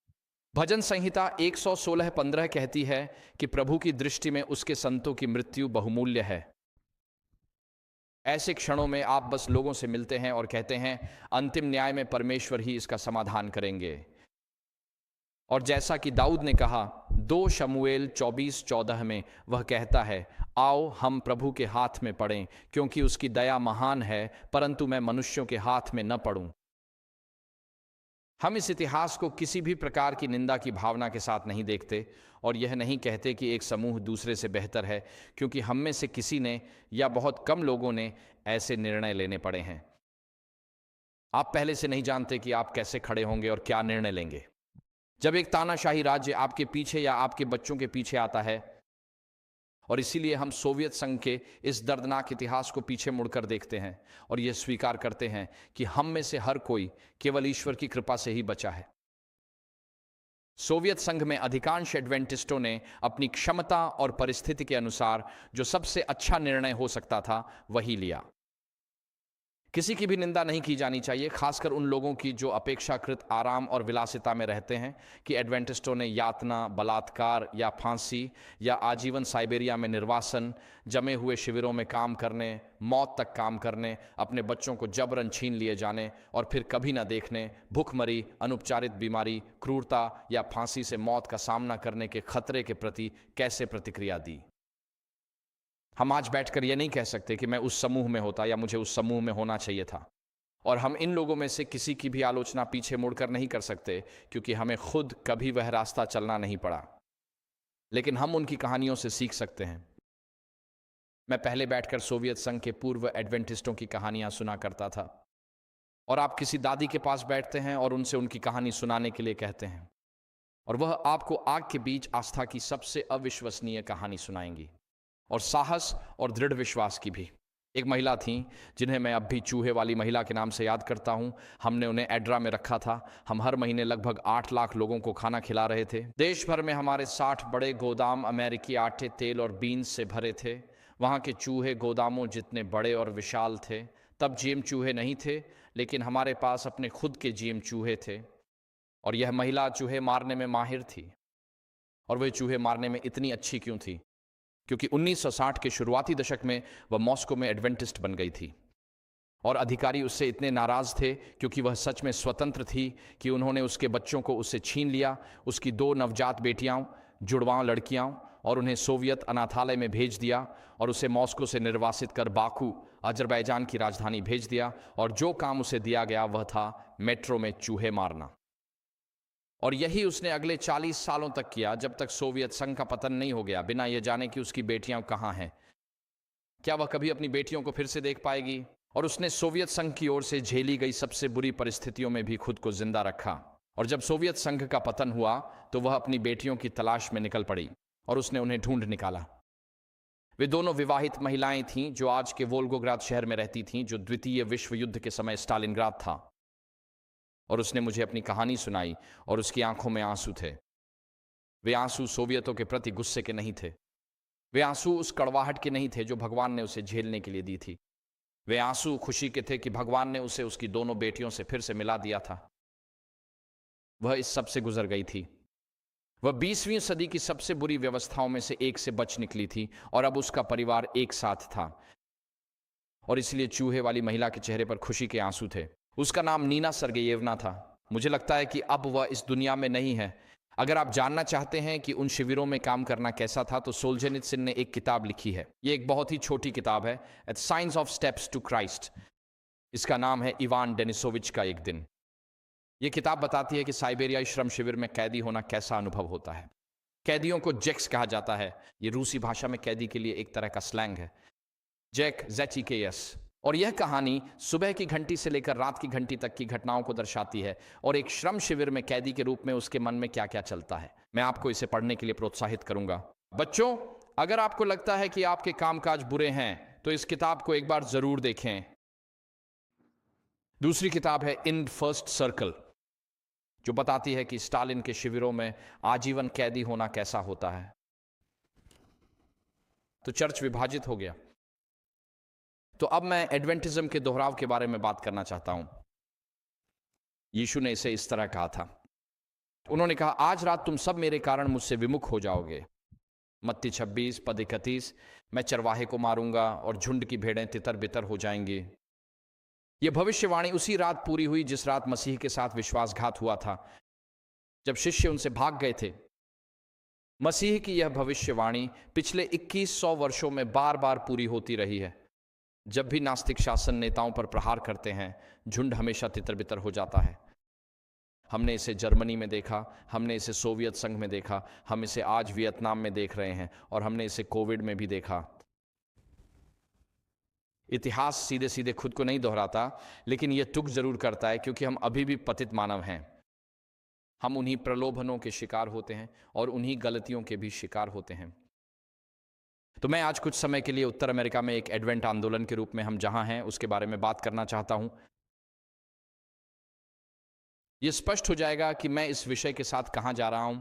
भजन संहिता 116:15 कहती है कि प्रभु की दृष्टि में उसके संतों की मृत्यु बहुमूल्य है। ऐसे क्षणों में आप बस लोगों से मिलते हैं और कहते हैं, अंतिम न्याय में परमेश्वर ही इसका समाधान करेंगे। और जैसा कि दाऊद ने कहा 2 शमूएल 24:14 में, वह कहता है, आओ हम प्रभु के हाथ में पड़ें, क्योंकि उसकी दया महान है, परंतु मैं मनुष्यों के हाथ में न पड़ूं। हम इस इतिहास को किसी भी प्रकार की निंदा की भावना के साथ नहीं देखते और यह नहीं कहते कि एक समूह दूसरे से बेहतर है, क्योंकि हम में से किसी ने या बहुत कम लोगों ने ऐसे निर्णय लेने पड़े हैं। आप पहले से नहीं जानते कि आप कैसे खड़े होंगे और क्या निर्णय लेंगे। जब एक तानाशाही राज्य आपके पीछे या आपके बच्चों के पीछे आता है, और इसीलिए हम सोवियत संघ के इस दर्दनाक इतिहास को पीछे मुड़कर देखते हैं और यह स्वीकार करते हैं कि हम में से हर कोई केवल ईश्वर की कृपा से ही बचा है। सोवियत संघ में अधिकांश एडवेंटिस्टों ने अपनी क्षमता और परिस्थिति के अनुसार जो सबसे अच्छा निर्णय हो सकता था वही लिया। किसी की भी निंदा नहीं की जानी चाहिए, खासकर उन लोगों की जो अपेक्षाकृत आराम और विलासिता में रहते हैं, कि एडवेंटिस्टों ने यातना, बलात्कार या फांसी या आजीवन साइबेरिया में निर्वासन, जमे हुए शिविरों में काम करने, मौत तक काम करने, अपने बच्चों को जबरन छीन लिए जाने और फिर कभी न देखने, भूखमरी, अनुपचारित बीमारी, क्रूरता या फांसी से मौत का सामना करने के खतरे के प्रति कैसे प्रतिक्रिया दी। हम आज बैठकर यह नहीं कह सकते कि मैं उस समूह में होता या मुझे उस समूह में होना चाहिए था, और हम इन लोगों में से किसी की भी आलोचना पीछे मुड़कर नहीं कर सकते, क्योंकि हमें खुद कभी वह रास्ता चलना नहीं पड़ा। लेकिन हम उनकी कहानियों से सीख सकते हैं। मैं पहले बैठकर सोवियत संघ के पूर्व एडवेंटिस्टों की कहानियां सुना करता था, और आप किसी दादी के पास बैठते हैं और उनसे उनकी कहानी सुनाने के लिए कहते हैं। और वह आपको आग के बीच आस्था की सबसे अविश्वसनीय कहानी सुनाएंगी, और साहस और दृढ़ विश्वास की भी। एक महिला थी जिन्हें मैं अब भी चूहे वाली महिला के नाम से याद करता हूं। हमने उन्हें एड्रा में रखा था। हम हर महीने लगभग 8 लाख लोगों को खाना खिला रहे थे। देश भर में हमारे 60 बड़े गोदाम अमेरिकी आटे, तेल और बीन्स से भरे थे। वहाँ के चूहे गोदामों जितने बड़े और विशाल थे। तब जीएम चूहे नहीं थे, लेकिन हमारे पास अपने खुद के जीएम चूहे थे। और यह महिला चूहे मारने में माहिर थी। और वह चूहे मारने में इतनी अच्छी क्यों थी? क्योंकि 1960 के शुरुआती दशक में वह मॉस्को में एडवेंटिस्ट बन गई थी, और अधिकारी उससे इतने नाराज थे क्योंकि वह सच में स्वतंत्र थी कि उन्होंने उसके बच्चों को उससे छीन लिया, उसकी 2 नवजात बेटियां, जुड़वां लड़कियां, और उन्हें सोवियत अनाथालय में भेज दिया, और उसे मॉस्को से निर्वासित कर बाकू, अजरबैजान की राजधानी भेज दिया। और जो काम उसे दिया गया वह था मेट्रो में चूहे मारना। और यही उसने अगले 40 सालों तक किया, जब तक सोवियत संघ का पतन नहीं हो गया, बिना यह जाने कि उसकी बेटियां कहाँ हैं। क्या वह कभी अपनी बेटियों को फिर से देख पाएगी? और उसने सोवियत संघ की ओर से झेली गई सबसे बुरी परिस्थितियों में भी खुद को जिंदा रखा। और जब सोवियत संघ का पतन हुआ तो वह अपनी बेटियों की तलाश में निकल पड़ी, और उसने उन्हें ढूंढ निकाला। वे दोनों विवाहित महिलाएं थीं जो आज के वोल्गोग्राद शहर में रहती थीं, जो द्वितीय विश्व युद्ध के समय स्टालिनग्राद था। और उसने मुझे अपनी कहानी सुनाई, और उसकी आंखों में आंसू थे। वे आंसू सोवियतों के प्रति गुस्से के नहीं थे। वे आंसू उस कड़वाहट के नहीं थे जो भगवान ने उसे झेलने के लिए दी थी। वे आंसू खुशी के थे कि भगवान ने उसे उसकी दोनों बेटियों से फिर से मिला दिया था। वह इस सब से गुजर गई थी। वह 20वीं सदी की सबसे बुरी व्यवस्थाओं में से एक से बच निकली थी, और अब उसका परिवार एक साथ था। और इसलिए चूहे वाली महिला के चेहरे पर खुशी के आंसू थे। उसका नाम नीना सर्गेयेवना था। मुझे लगता है कि अब वह इस दुनिया में नहीं है। अगर आप जानना चाहते हैं कि उन शिविरों में काम करना कैसा था, तो सोल्जेनित्सिन ने एक किताब लिखी है। ये एक बहुत ही छोटी किताब है, eight science of steps to Christ. इसका नाम है इवान डेनिसोविच का एक दिन। ये किताब बताती है कि साइबेरियाई श्रम शिविर में कैदी होना कैसा अनुभव होता है। कैदियों को जेक्स कहा जाता है। ये रूसी भाषा में कैदी के लिए एक तरह का स्लैंग है, जैक ज़ेचिकेयस। और यह कहानी सुबह की घंटी से लेकर रात की घंटी तक की घटनाओं को दर्शाती है, और एक श्रम शिविर में कैदी के रूप में उसके मन में क्या क्या चलता है। मैं आपको इसे पढ़ने के लिए प्रोत्साहित करूंगा। बच्चों, अगर आपको लगता है कि आपके कामकाज बुरे हैं तो इस किताब को एक बार जरूर देखें। दूसरी किताब है इन फर्स्ट सर्कल, जो बताती है कि स्टालिन के शिविरों में आजीवन कैदी होना कैसा होता है। तो चर्च विभाजित हो गया। तो अब मैं एडवेंटिज्म के दोहराव के बारे में बात करना चाहता हूं। यीशु ने इसे इस तरह कहा था। उन्होंने कहा, आज रात तुम सब मेरे कारण मुझसे विमुख हो जाओगे। मत्ती 26 पद 31। मैं चरवाहे को मारूंगा और झुंड की भेड़ें तितर बितर हो जाएंगी। यह भविष्यवाणी उसी रात पूरी हुई जिस रात मसीह के साथ विश्वासघात हुआ था, जब शिष्य उनसे भाग गए थे। मसीह की यह भविष्यवाणी पिछले 2100 वर्षों में बार बार पूरी होती रही है। जब भी नास्तिक शासन नेताओं पर प्रहार करते हैं, झुंड हमेशा तितर बितर हो जाता है। हमने इसे जर्मनी में देखा, हमने इसे सोवियत संघ में देखा, हम इसे आज वियतनाम में देख रहे हैं, और हमने इसे कोविड में भी देखा। इतिहास सीधे सीधे खुद को नहीं दोहराता, लेकिन यह तुक जरूर करता है, क्योंकि हम अभी भी पतित मानव हैं। हम उन्हीं प्रलोभनों के शिकार होते हैं और उन्हीं गलतियों के भी शिकार होते हैं। तो मैं आज कुछ समय के लिए उत्तर अमेरिका में एक एडवेंट आंदोलन के रूप में हम जहां हैं उसके बारे में बात करना चाहता हूं। यह स्पष्ट हो जाएगा कि मैं इस विषय के साथ कहां जा रहा हूं।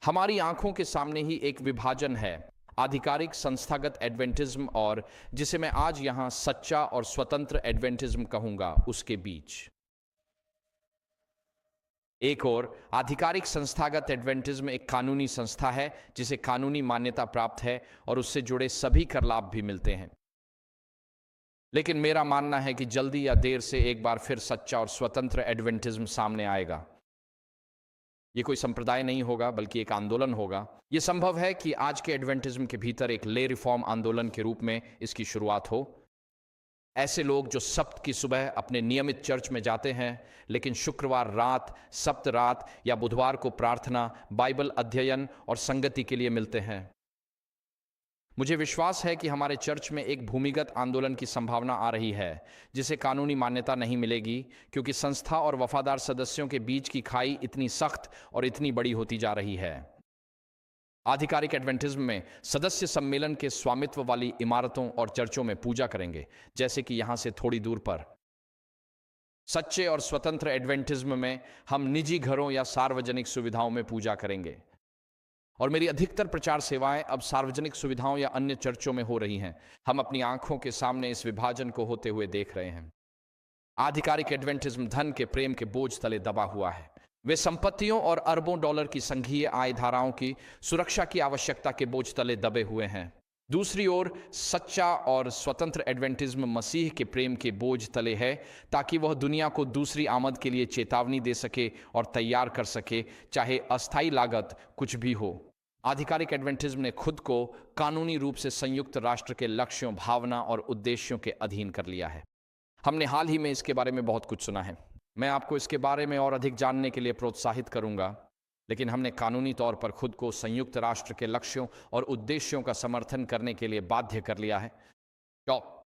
हमारी आंखों के सामने ही एक विभाजन है, आधिकारिक संस्थागत एडवेंटिज्म और जिसे मैं आज यहां सच्चा और स्वतंत्र एडवेंटिज्म कहूंगा, उसके बीच। एक और आधिकारिक संस्थागत एडवेंटिज्म एक कानूनी संस्था है जिसे कानूनी मान्यता प्राप्त है और उससे जुड़े सभी कर लाभ भी मिलते हैं। लेकिन मेरा मानना है कि जल्दी या देर से एक बार फिर सच्चा और स्वतंत्र एडवेंटिज्म सामने आएगा। ये कोई संप्रदाय नहीं होगा, बल्कि एक आंदोलन होगा। यह संभव है कि आज के एडवेंटिज्म के भीतर एक ले रिफॉर्म आंदोलन के रूप में इसकी शुरुआत हो। ऐसे लोग जो सप्त की सुबह अपने नियमित चर्च में जाते हैं, लेकिन शुक्रवार रात, सप्त रात या बुधवार को प्रार्थना, बाइबल अध्ययन और संगति के लिए मिलते हैं। मुझे विश्वास है कि हमारे चर्च में एक भूमिगत आंदोलन की संभावना आ रही है जिसे कानूनी मान्यता नहीं मिलेगी, क्योंकि संस्था और वफादार सदस्यों के बीच की खाई इतनी सख्त और इतनी बड़ी होती जा रही है। आधिकारिक एडवेंटिज्म में सदस्य सम्मेलन के स्वामित्व वाली इमारतों और चर्चों में पूजा करेंगे, जैसे कि यहां से थोड़ी दूर पर। सच्चे और स्वतंत्र एडवेंटिज्म में हम निजी घरों या सार्वजनिक सुविधाओं में पूजा करेंगे, और मेरी अधिकतर प्रचार सेवाएं अब सार्वजनिक सुविधाओं या अन्य चर्चों में हो रही हैं। हम अपनी आंखों के सामने इस विभाजन को होते हुए देख रहे हैं। आधिकारिक एडवेंटिज्म धन के प्रेम के बोझ तले दबा हुआ है। वे संपत्तियों और अरबों डॉलर की संघीय आय धाराओं की सुरक्षा की आवश्यकता के बोझ तले दबे हुए हैं। दूसरी ओर सच्चा और स्वतंत्र एडवेंटिज्म मसीह के प्रेम के बोझ तले है, ताकि वह दुनिया को दूसरी आमद के लिए चेतावनी दे सके और तैयार कर सके, चाहे अस्थायी लागत कुछ भी हो। आधिकारिक एडवेंटिज्म ने खुद को कानूनी रूप से संयुक्त राष्ट्र के लक्ष्यों, भावना और उद्देश्यों के अधीन कर लिया है। हमने हाल ही में इसके बारे में बहुत कुछ सुना है। मैं आपको इसके बारे में और अधिक जानने के लिए प्रोत्साहित करूंगा, लेकिन हमने कानूनी तौर पर खुद को संयुक्त राष्ट्र के लक्ष्यों और उद्देश्यों का समर्थन करने के लिए बाध्य कर लिया है।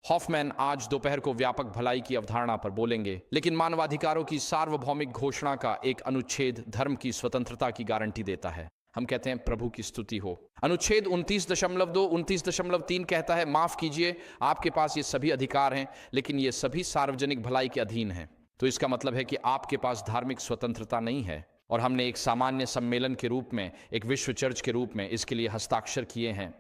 हॉफमैन आज दोपहर को व्यापक भलाई की अवधारणा पर बोलेंगे, लेकिन मानवाधिकारों की सार्वभौमिक घोषणा का एक अनुच्छेद धर्म की स्वतंत्रता की गारंटी देता है। हम कहते हैं प्रभु की स्तुति हो। अनुच्छेद 29.2, 29.3 कहता है, माफ कीजिए, आपके पास ये सभी अधिकार हैं, लेकिन ये सभी सार्वजनिक भलाई के अधीन हैं। तो इसका मतलब है कि आपके पास धार्मिक स्वतंत्रता नहीं है। और हमने एक सामान्य सम्मेलन के रूप में, एक विश्व चर्च के रूप में इसके लिए हस्ताक्षर किए हैं।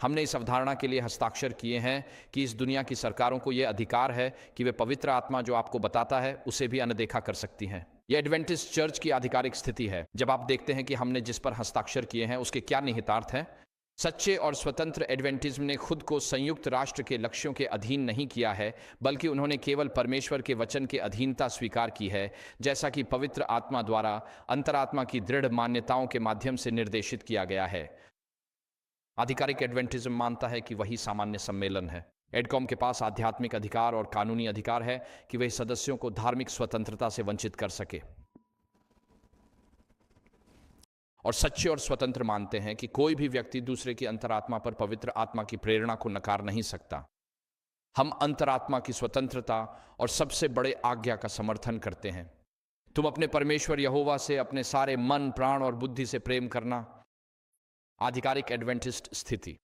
हमने इस अवधारणा के लिए हस्ताक्षर किए हैं कि इस दुनिया की सरकारों को यह अधिकार है कि वे पवित्र आत्मा जो आपको बताता है उसे भी अनदेखा कर सकती हैं। यह एडवेंटिस्ट चर्च की आधिकारिक स्थिति है। जब आप देखते हैं कि हमने जिस पर हस्ताक्षर किए हैं उसके क्या निहितार्थ हैं, सच्चे और स्वतंत्र एडवेंटिज्म ने खुद को संयुक्त राष्ट्र के लक्ष्यों के अधीन नहीं किया है, बल्कि उन्होंने केवल परमेश्वर के वचन के अधीनता स्वीकार की है, जैसा कि पवित्र आत्मा द्वारा अंतरात्मा की दृढ़ मान्यताओं के माध्यम से निर्देशित किया गया है। आधिकारिक एडवेंटिज्म मानता है कि वही सामान्य सम्मेलन है। एडकॉम के पास आध्यात्मिक अधिकार और कानूनी अधिकार है कि वे सदस्यों को धार्मिक स्वतंत्रता से वंचित कर सके। और सच्चे और स्वतंत्र मानते हैं कि कोई भी व्यक्ति दूसरे की अंतरात्मा पर पवित्र आत्मा की प्रेरणा को नकार नहीं सकता। हम अंतरात्मा की स्वतंत्रता और सबसे बड़े आज्ञा का समर्थन करते हैं, तुम अपने परमेश्वर यहोवा से अपने सारे मन, प्राण और बुद्धि से प्रेम करना। आधिकारिक एडवेंटिस्ट स्थिति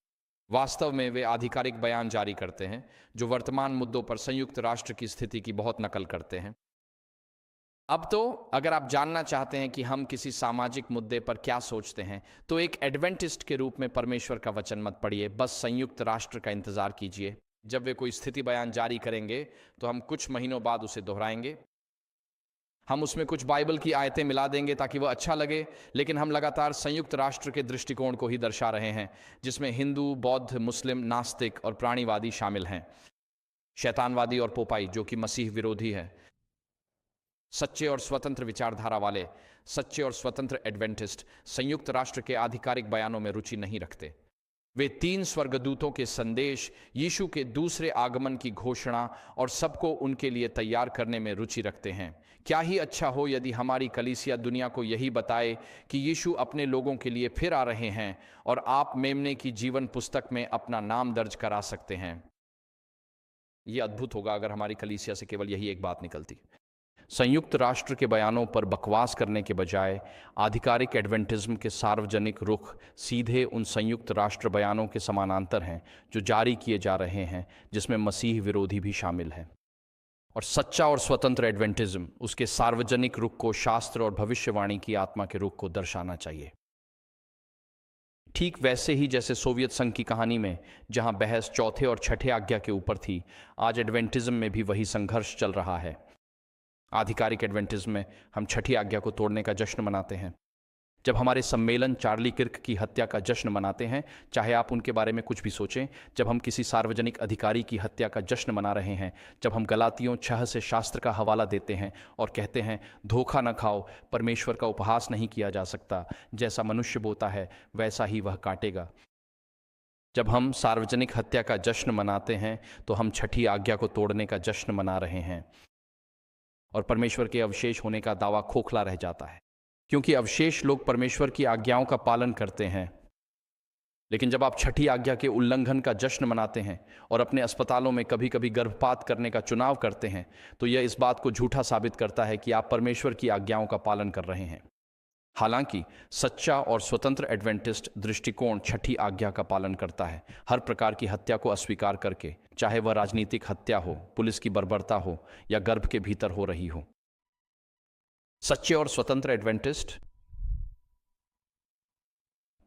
वास्तव में वे आधिकारिक बयान जारी करते हैं जो वर्तमान मुद्दों पर संयुक्त राष्ट्र की स्थिति की बहुत नकल करते हैं। अब तो अगर आप जानना चाहते हैं कि हम किसी सामाजिक मुद्दे पर क्या सोचते हैं, तो एक एडवेंटिस्ट के रूप में परमेश्वर का वचन मत पढ़िए, बस संयुक्त राष्ट्र का इंतजार कीजिए। जब वे कोई स्थिति बयान जारी करेंगे तो हम कुछ महीनों बाद उसे दोहराएंगे। हम उसमें कुछ बाइबल की आयतें मिला देंगे ताकि वह अच्छा लगे, लेकिन हम लगातार संयुक्त राष्ट्र के दृष्टिकोण को ही दर्शा रहे हैं, जिसमें हिंदू, बौद्ध, मुस्लिम, नास्तिक और प्राणीवादी शामिल हैं, शैतानवादी और पोपाई जो कि मसीह विरोधी है। सच्चे और स्वतंत्र विचारधारा वाले सच्चे और स्वतंत्र एडवेंटिस्ट संयुक्त राष्ट्र के आधिकारिक बयानों में रुचि नहीं रखते। वे 3 स्वर्गदूतों के संदेश, यीशु के दूसरे आगमन की घोषणा और सबको उनके लिए तैयार करने में रुचि रखते हैं। क्या ही अच्छा हो यदि हमारी कलीसिया दुनिया को यही बताए कि यीशु अपने लोगों के लिए फिर आ रहे हैं और आप मेमने की जीवन पुस्तक में अपना नाम दर्ज करा सकते हैं। यह अद्भुत होगा अगर हमारी कलीसिया से केवल यही एक बात निकलती। संयुक्त राष्ट्र के बयानों पर बकवास करने के बजाय आधिकारिक एडवेंटिज्म के सार्वजनिक रुख सीधे उन संयुक्त राष्ट्र बयानों के समानांतर हैं जो जारी किए जा रहे हैं, जिसमें मसीह विरोधी भी शामिल है। और सच्चा और स्वतंत्र एडवेंटिज्म उसके सार्वजनिक रुख को शास्त्र और भविष्यवाणी की आत्मा के रुख को दर्शाना चाहिए। ठीक वैसे ही जैसे सोवियत संघ की कहानी में जहां बहस चौथे और छठे आज्ञा के ऊपर थी, आज एडवेंटिज्म में भी वही संघर्ष चल रहा है। आधिकारिक एडवेंटिज्म में हम छठी आज्ञा को तोड़ने का जश्न मनाते हैं। जब हमारे सम्मेलन चार्ली किर्क की हत्या का जश्न मनाते हैं, चाहे आप उनके बारे में कुछ भी सोचें, जब हम किसी सार्वजनिक अधिकारी की हत्या का जश्न मना रहे हैं, जब हम गलातियों 6 से शास्त्र का हवाला देते हैं और कहते हैं धोखा न खाओ, परमेश्वर का उपहास नहीं किया जा सकता, जैसा मनुष्य बोता है वैसा ही वह काटेगा। जब हम सार्वजनिक हत्या का जश्न मनाते हैं तो हम छठी आज्ञा को तोड़ने का जश्न मना रहे हैं और परमेश्वर के अवशेष होने का दावा खोखला रह जाता है, क्योंकि अवशेष लोग परमेश्वर की आज्ञाओं का पालन करते हैं। लेकिन जब आप छठी आज्ञा के उल्लंघन का जश्न मनाते हैं और अपने अस्पतालों में कभी कभी गर्भपात करने का चुनाव करते हैं, तो यह इस बात को झूठा साबित करता है कि आप परमेश्वर की आज्ञाओं का पालन कर रहे हैं। हालांकि सच्चा और स्वतंत्र एडवेंटिस्ट दृष्टिकोण छठी आज्ञा का पालन करता है, हर प्रकार की हत्या को अस्वीकार करके, चाहे वह राजनीतिक हत्या हो, पुलिस की बर्बरता हो या गर्भ के भीतर हो रही हो। सच्चे और स्वतंत्र एडवेंटिस्ट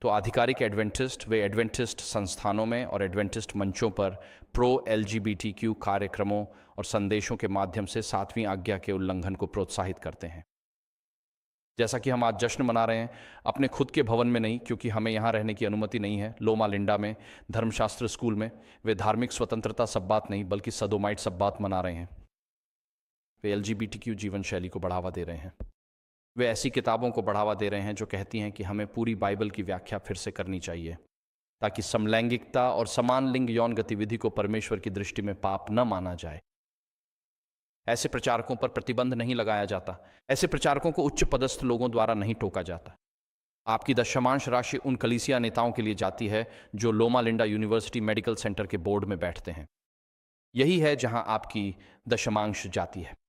तो आधिकारिक एडवेंटिस्ट वे एडवेंटिस्ट संस्थानों में और एडवेंटिस्ट मंचों पर प्रो LGBTQ कार्यक्रमों और संदेशों के माध्यम से 7वीं आज्ञा के उल्लंघन को प्रोत्साहित करते हैं। जैसा कि हम आज जश्न मना रहे हैं, अपने खुद के भवन में नहीं, क्योंकि हमें यहाँ रहने की अनुमति नहीं है। लोमा लिंडा में धर्मशास्त्र स्कूल में वे धार्मिक स्वतंत्रता सब्बात नहीं बल्कि सदोमाइट सब्बात मना रहे हैं। वे LGBTQ जीवन शैली को बढ़ावा दे रहे हैं। वे ऐसी किताबों को बढ़ावा दे रहे हैं जो कहती हैं कि हमें पूरी बाइबल की व्याख्या फिर से करनी चाहिए ताकि समलैंगिकता और समान लिंग यौन गतिविधि को परमेश्वर की दृष्टि में पाप न माना जाए। ऐसे प्रचारकों पर प्रतिबंध नहीं लगाया जाता। ऐसे प्रचारकों को उच्च पदस्थ लोगों द्वारा नहीं टोका जाता। आपकी दशमांश राशि उन कलीसिया नेताओं के लिए जाती है जो लोमा लिंडा यूनिवर्सिटी मेडिकल सेंटर के बोर्ड में बैठते हैं। यही है जहां आपकी दशमांश जाती है।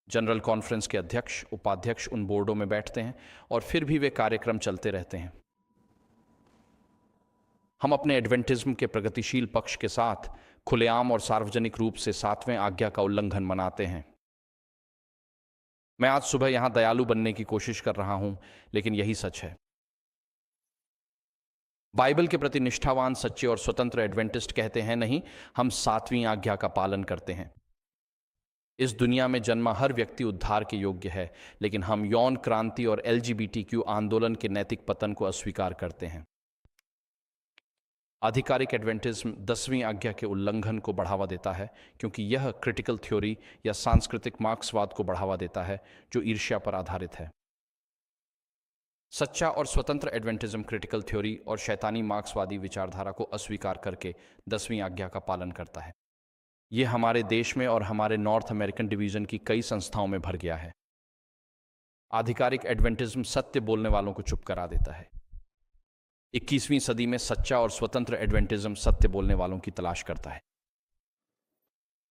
जनरल कॉन्फ्रेंस के अध्यक्ष, उपाध्यक्ष उन बोर्डों में बैठते हैं और फिर भी वे कार्यक्रम चलते रहते हैं। हम अपने एडवेंटिज्म के प्रगतिशील पक्ष के साथ खुलेआम और सार्वजनिक रूप से 7वें आज्ञा का उल्लंघन मनाते हैं। मैं आज सुबह यहां दयालु बनने की कोशिश कर रहा हूं, लेकिन यही सच है। बाइबल के प्रति निष्ठावान, सच्चे और स्वतंत्र एडवेंटिस्ट कहते हैं, नहीं, हम 7वीं आज्ञा का पालन करते हैं। इस दुनिया में जन्मा हर व्यक्ति उद्धार के योग्य है, लेकिन हम यौन क्रांति और LGBTQ आंदोलन के नैतिक पतन को अस्वीकार करते हैं। आधिकारिक एडवेंटिज्म 10वीं आज्ञा के उल्लंघन को बढ़ावा देता है क्योंकि यह क्रिटिकल थ्योरी या सांस्कृतिक मार्क्सवाद को बढ़ावा देता है जो ईर्ष्या पर आधारित है। सच्चा और स्वतंत्र एडवेंटिज्म क्रिटिकल थ्योरी और शैतानी मार्क्सवादी विचारधारा को अस्वीकार करके 10वीं आज्ञा का पालन करता है। यह हमारे देश में और हमारे नॉर्थ अमेरिकन डिवीजन की कई संस्थाओं में भर गया है। आधिकारिक एडवेंटिज्म सत्य बोलने वालों को चुप करा देता है। 21वीं सदी में सच्चा और स्वतंत्र एडवेंटिज्म सत्य बोलने वालों की तलाश करता है।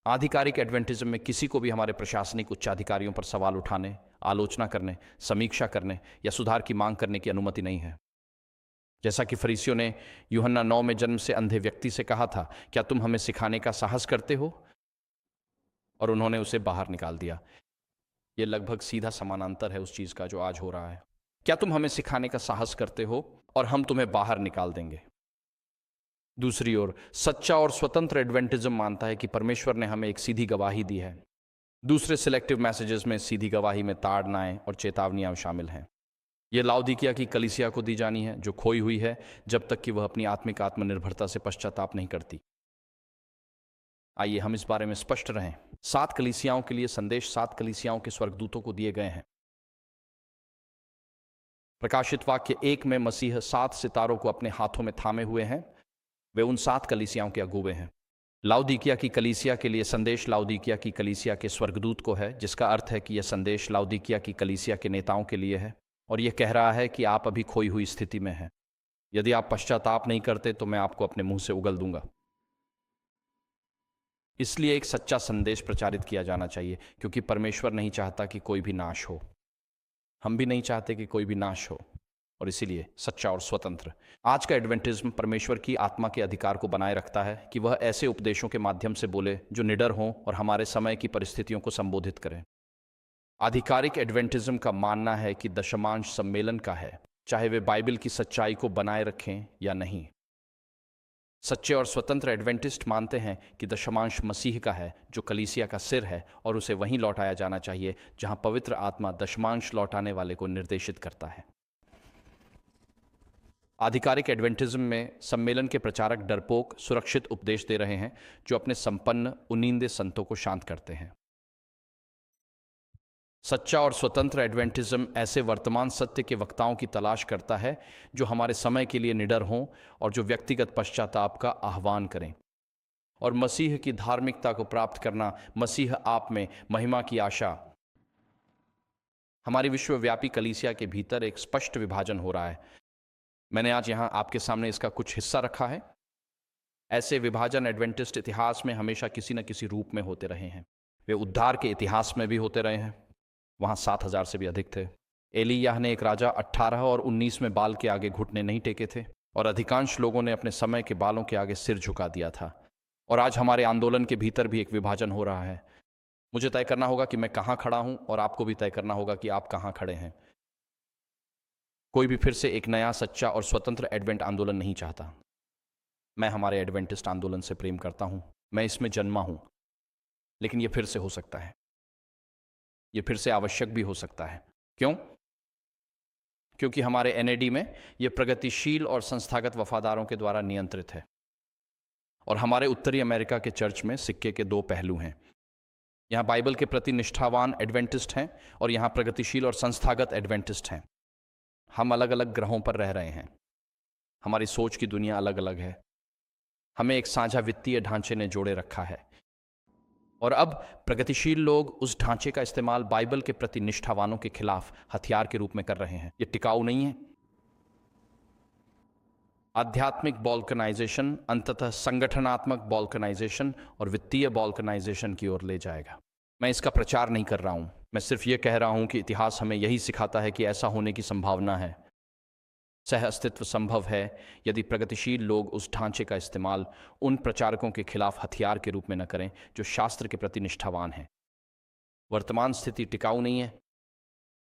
आधिकारिक एडवेंटिज्म में किसी को भी हमारे प्रशासनिक उच्चाधिकारियों पर सवाल उठाने, आलोचना करने, समीक्षा करने या सुधार की मांग करने की अनुमति नहीं है। जैसा कि फरीसियों ने यूहन्ना 9 में जन्म से अंधे व्यक्ति से कहा था, क्या तुम हमें सिखाने का साहस करते हो? और उन्होंने उसे बाहर निकाल दिया। यह लगभग सीधा समानांतर है उस चीज का जो आज हो रहा है। क्या तुम हमें सिखाने का साहस करते हो और हम तुम्हें बाहर निकाल देंगे। दूसरी ओर सच्चा और स्वतंत्र एडवेंटिज्म मानता है कि परमेश्वर ने हमें एक सीधी गवाही दी है। दूसरे सिलेक्टिव मैसेजेस में सीधी गवाही में ताड़नाएं और चेतावनियां शामिल हैं। यह लाउदीकिया की कलीसिया को दी जानी है जो खोई हुई है जब तक कि वह अपनी आत्मिक आत्मनिर्भरता से पश्चाताप नहीं करती। आइए हम इस बारे में स्पष्ट रहें। 7 कलीसियाओं के लिए संदेश 7 कलीसियाओं के स्वर्गदूतों को दिए गए हैं। प्रकाशित वाक्य 1 में मसीह 7 सितारों को अपने हाथों में थामे हुए हैं। वे उन 7 कलीसियाओं के अगुवे हैं। लाउदीकिया की कलीसिया के लिए संदेश लाउदीकिया की कलीसिया के स्वर्गदूत को है, जिसका अर्थ है कि यह संदेश लाउदीकिया की कलीसिया के नेताओं के लिए है और यह कह रहा है कि आप अभी खोई हुई स्थिति में हैं। यदि आप पश्चाताप नहीं करते तो मैं आपको अपने मुंह से उगल दूंगा। इसलिए एक सच्चा संदेश प्रचारित किया जाना चाहिए, क्योंकि परमेश्वर नहीं चाहता कि कोई भी नाश हो। हम भी नहीं चाहते कि कोई भी नाश हो, और इसीलिए सच्चा और स्वतंत्र। आज का एडवेंटिज्म परमेश्वर की आत्मा के अधिकार को बनाए रखता है कि वह ऐसे उपदेशों के माध्यम से बोले जो निडर हों और हमारे समय की परिस्थितियों को संबोधित करें। आधिकारिक एडवेंटिज्म का मानना है कि दशमांश सम्मेलन का है, चाहे वे बाइबल की सच्चाई को बनाए रखें या नहीं। सच्चे और स्वतंत्र एडवेंटिस्ट मानते हैं कि दशमांश मसीह का है जो कलीसिया का सिर है, और उसे वहीं लौटाया जाना चाहिए जहां पवित्र आत्मा दशमांश लौटाने वाले को निर्देशित करता है। आधिकारिक एडवेंटिज्म में सम्मेलन के प्रचारक डरपोक सुरक्षित उपदेश दे रहे हैं जो अपने संपन्न उन्नींदे संतों को शांत करते हैं। सच्चा और स्वतंत्र एडवेंटिज्म ऐसे वर्तमान सत्य के वक्ताओं की तलाश करता है जो हमारे समय के लिए निडर हों और जो व्यक्तिगत पश्चाताप का आह्वान करें और मसीह की धार्मिकता को प्राप्त करना, मसीह आप में महिमा की आशा। हमारी विश्वव्यापी कलीसिया के भीतर एक स्पष्ट विभाजन हो रहा है। मैंने आज यहाँ आपके सामने इसका कुछ हिस्सा रखा है। ऐसे विभाजन एडवेंटिस्ट इतिहास में हमेशा किसी न किसी रूप में होते रहे हैं। वे उद्धार के इतिहास में भी होते रहे हैं, वहाँ 7,000 से भी अधिक थे। एलियाह ने एक राजा 18 और 19 में बाल के आगे घुटने नहीं टेके थे, और अधिकांश लोगों ने अपने समय के बालों के आगे सिर झुका दिया था। और आज हमारे आंदोलन के भीतर भी एक विभाजन हो रहा है। मुझे तय करना होगा कि मैं कहाँ खड़ा हूँ, और आपको भी तय करना होगा कि आप कहाँ खड़े हैं। कोई भी फिर से एक नया, सच्चा और स्वतंत्र एडवेंट आंदोलन नहीं चाहता। मैं हमारे एडवेंटिस्ट आंदोलन से प्रेम करता हूँ, मैं इसमें जन्मा हूँ, लेकिन यह फिर से हो सकता है, यह फिर से आवश्यक भी हो सकता है। क्यों? क्योंकि हमारे एनएडी में यह प्रगतिशील और संस्थागत वफादारों के द्वारा नियंत्रित है, और हमारे उत्तरी अमेरिका के चर्च में सिक्के के दो पहलू हैं। यहाँ बाइबल के प्रति निष्ठावान एडवेंटिस्ट हैं, और यहाँ प्रगतिशील और संस्थागत एडवेंटिस्ट हैं। हम अलग अलग ग्रहों पर रह रहे हैं, हमारी सोच की दुनिया अलग अलग है, हमें एक साझा वित्तीय ढांचे ने जोड़े रखा है, और अब प्रगतिशील लोग उस ढांचे का इस्तेमाल बाइबल के प्रति निष्ठावानों के खिलाफ हथियार के रूप में कर रहे हैं। यह टिकाऊ नहीं है। आध्यात्मिक बॉल्कनाइजेशन अंततः संगठनात्मक बॉल्कनाइजेशन और वित्तीय बॉल्कनाइजेशन की ओर ले जाएगा। मैं इसका प्रचार नहीं कर रहा हूं, मैं सिर्फ यह कह रहा हूं कि इतिहास हमें यही सिखाता है कि ऐसा होने की संभावना है। सह अस्तित्व संभव है यदि प्रगतिशील लोग उस ढांचे का इस्तेमाल उन प्रचारकों के खिलाफ हथियार के रूप में न करें जो शास्त्र के प्रति निष्ठावान हैं। वर्तमान स्थिति टिकाऊ नहीं है।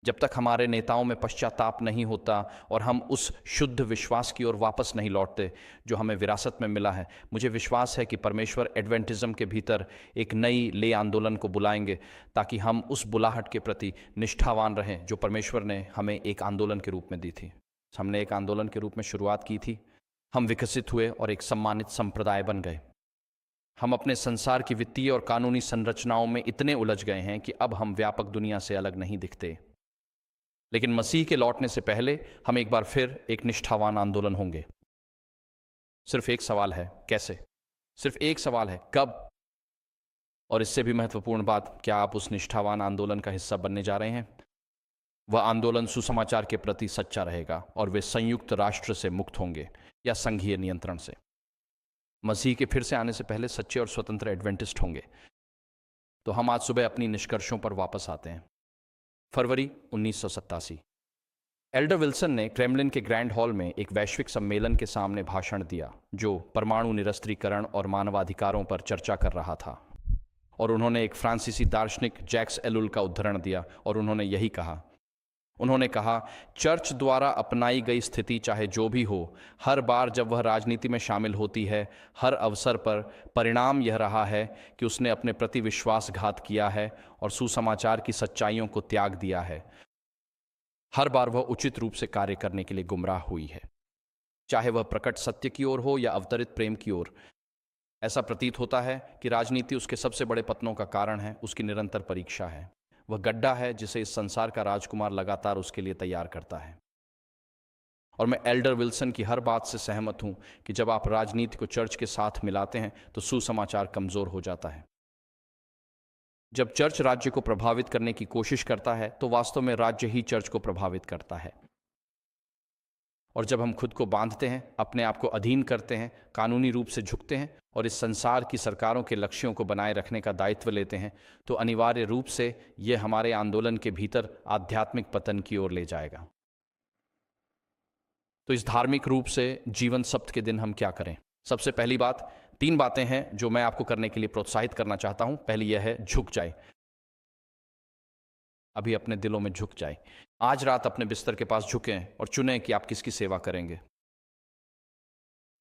जब तक हमारे नेताओं में पश्चाताप नहीं होता और हम उस शुद्ध विश्वास की ओर वापस नहीं लौटते जो हमें विरासत में मिला है, मुझे विश्वास है कि परमेश्वर एडवेंटिज्म के भीतर एक नई ले आंदोलन को बुलाएंगे, ताकि हम उस बुलाहट के प्रति निष्ठावान रहें जो परमेश्वर ने हमें एक आंदोलन के रूप में दी थी। हमने एक आंदोलन के रूप में शुरुआत की थी, हम विकसित हुए और एक सम्मानित संप्रदाय बन गए। हम अपने संसार की वित्तीय और कानूनी संरचनाओं में इतने उलझ गए हैं कि अब हम व्यापक दुनिया से अलग नहीं दिखते। लेकिन मसीह के लौटने से पहले हम एक बार फिर एक निष्ठावान आंदोलन होंगे। सिर्फ एक सवाल है, कैसे? सिर्फ एक सवाल है, कब? और इससे भी महत्वपूर्ण बात, क्या आप उस निष्ठावान आंदोलन का हिस्सा बनने जा रहे हैं? वह आंदोलन सुसमाचार के प्रति सच्चा रहेगा, और वे संयुक्त राष्ट्र से मुक्त होंगे या संघीय नियंत्रण से। मसीह के फिर से आने से पहले सच्चे और स्वतंत्र एडवेंटिस्ट होंगे। तो हम आज सुबह अपनी निष्कर्षों पर वापस आते हैं। फरवरी 1987, एल्डर विल्सन ने क्रेमलिन के ग्रैंड हॉल में एक वैश्विक सम्मेलन के सामने भाषण दिया जो परमाणु निरस्त्रीकरण और मानवाधिकारों पर चर्चा कर रहा था। और उन्होंने एक फ्रांसीसी दार्शनिक जैक्स एलुल का उद्धरण दिया, और उन्होंने यही कहा। उन्होंने कहा, चर्च द्वारा अपनाई गई स्थिति चाहे जो भी हो, हर बार जब वह राजनीति में शामिल होती है, हर अवसर पर परिणाम यह रहा है कि उसने अपने प्रति विश्वासघात किया है और सुसमाचार की सच्चाइयों को त्याग दिया है। हर बार वह उचित रूप से कार्य करने के लिए गुमराह हुई है, चाहे वह प्रकट सत्य की ओर हो या अवतरित प्रेम की ओर। ऐसा प्रतीत होता है कि राजनीति उसके सबसे बड़े पतनों का कारण है, उसकी निरंतर परीक्षा है। वह गड्ढा है जिसे इस संसार का राजकुमार लगातार उसके लिए तैयार करता है। और मैं एल्डर विल्सन की हर बात से सहमत हूं कि जब आप राजनीति को चर्च के साथ मिलाते हैं तो सुसमाचार कमजोर हो जाता है। जब चर्च राज्य को प्रभावित करने की कोशिश करता है तो वास्तव में राज्य ही चर्च को प्रभावित करता है। और जब हम खुद को बांधते हैं, अपने आप को अधीन करते हैं, कानूनी रूप से झुकते हैं और इस संसार की सरकारों के लक्ष्यों को बनाए रखने का दायित्व लेते हैं, तो अनिवार्य रूप से यह हमारे आंदोलन के भीतर आध्यात्मिक पतन की ओर ले जाएगा। तो इस धार्मिक रूप से जीवन सप्त के दिन हम क्या करें? सबसे पहली बात, 3 बातें हैं जो मैं आपको करने के लिए प्रोत्साहित करना चाहता हूं। पहली यह है, झुक जाए। अभी अपने दिलों में झुक जाए। आज रात अपने बिस्तर के पास झुकें और चुनें कि आप किसकी सेवा करेंगे।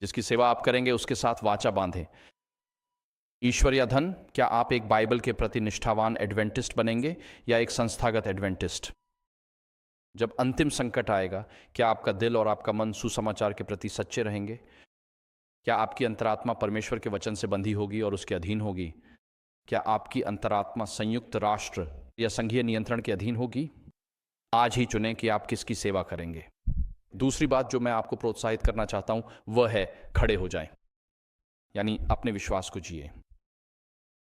जिसकी सेवा आप करेंगे उसके साथ वाचा बांधें। ईश्वर या धन, क्या आप एक बाइबल के प्रति निष्ठावान एडवेंटिस्ट बनेंगे या एक संस्थागत एडवेंटिस्ट? जब अंतिम संकट आएगा, क्या आपका दिल और आपका मन सुसमाचार के प्रति सच्चे रहेंगे? क्या आपकी अंतरात्मा परमेश्वर के वचन से बंधी होगी और उसके अधीन होगी? क्या आपकी अंतरात्मा संयुक्त राष्ट्र या संघीय नियंत्रण के अधीन होगी? आज ही चुनें कि आप किसकी सेवा करेंगे। दूसरी बात जो मैं आपको प्रोत्साहित करना चाहता हूं वह है, खड़े हो जाएं, यानी अपने विश्वास को जिए।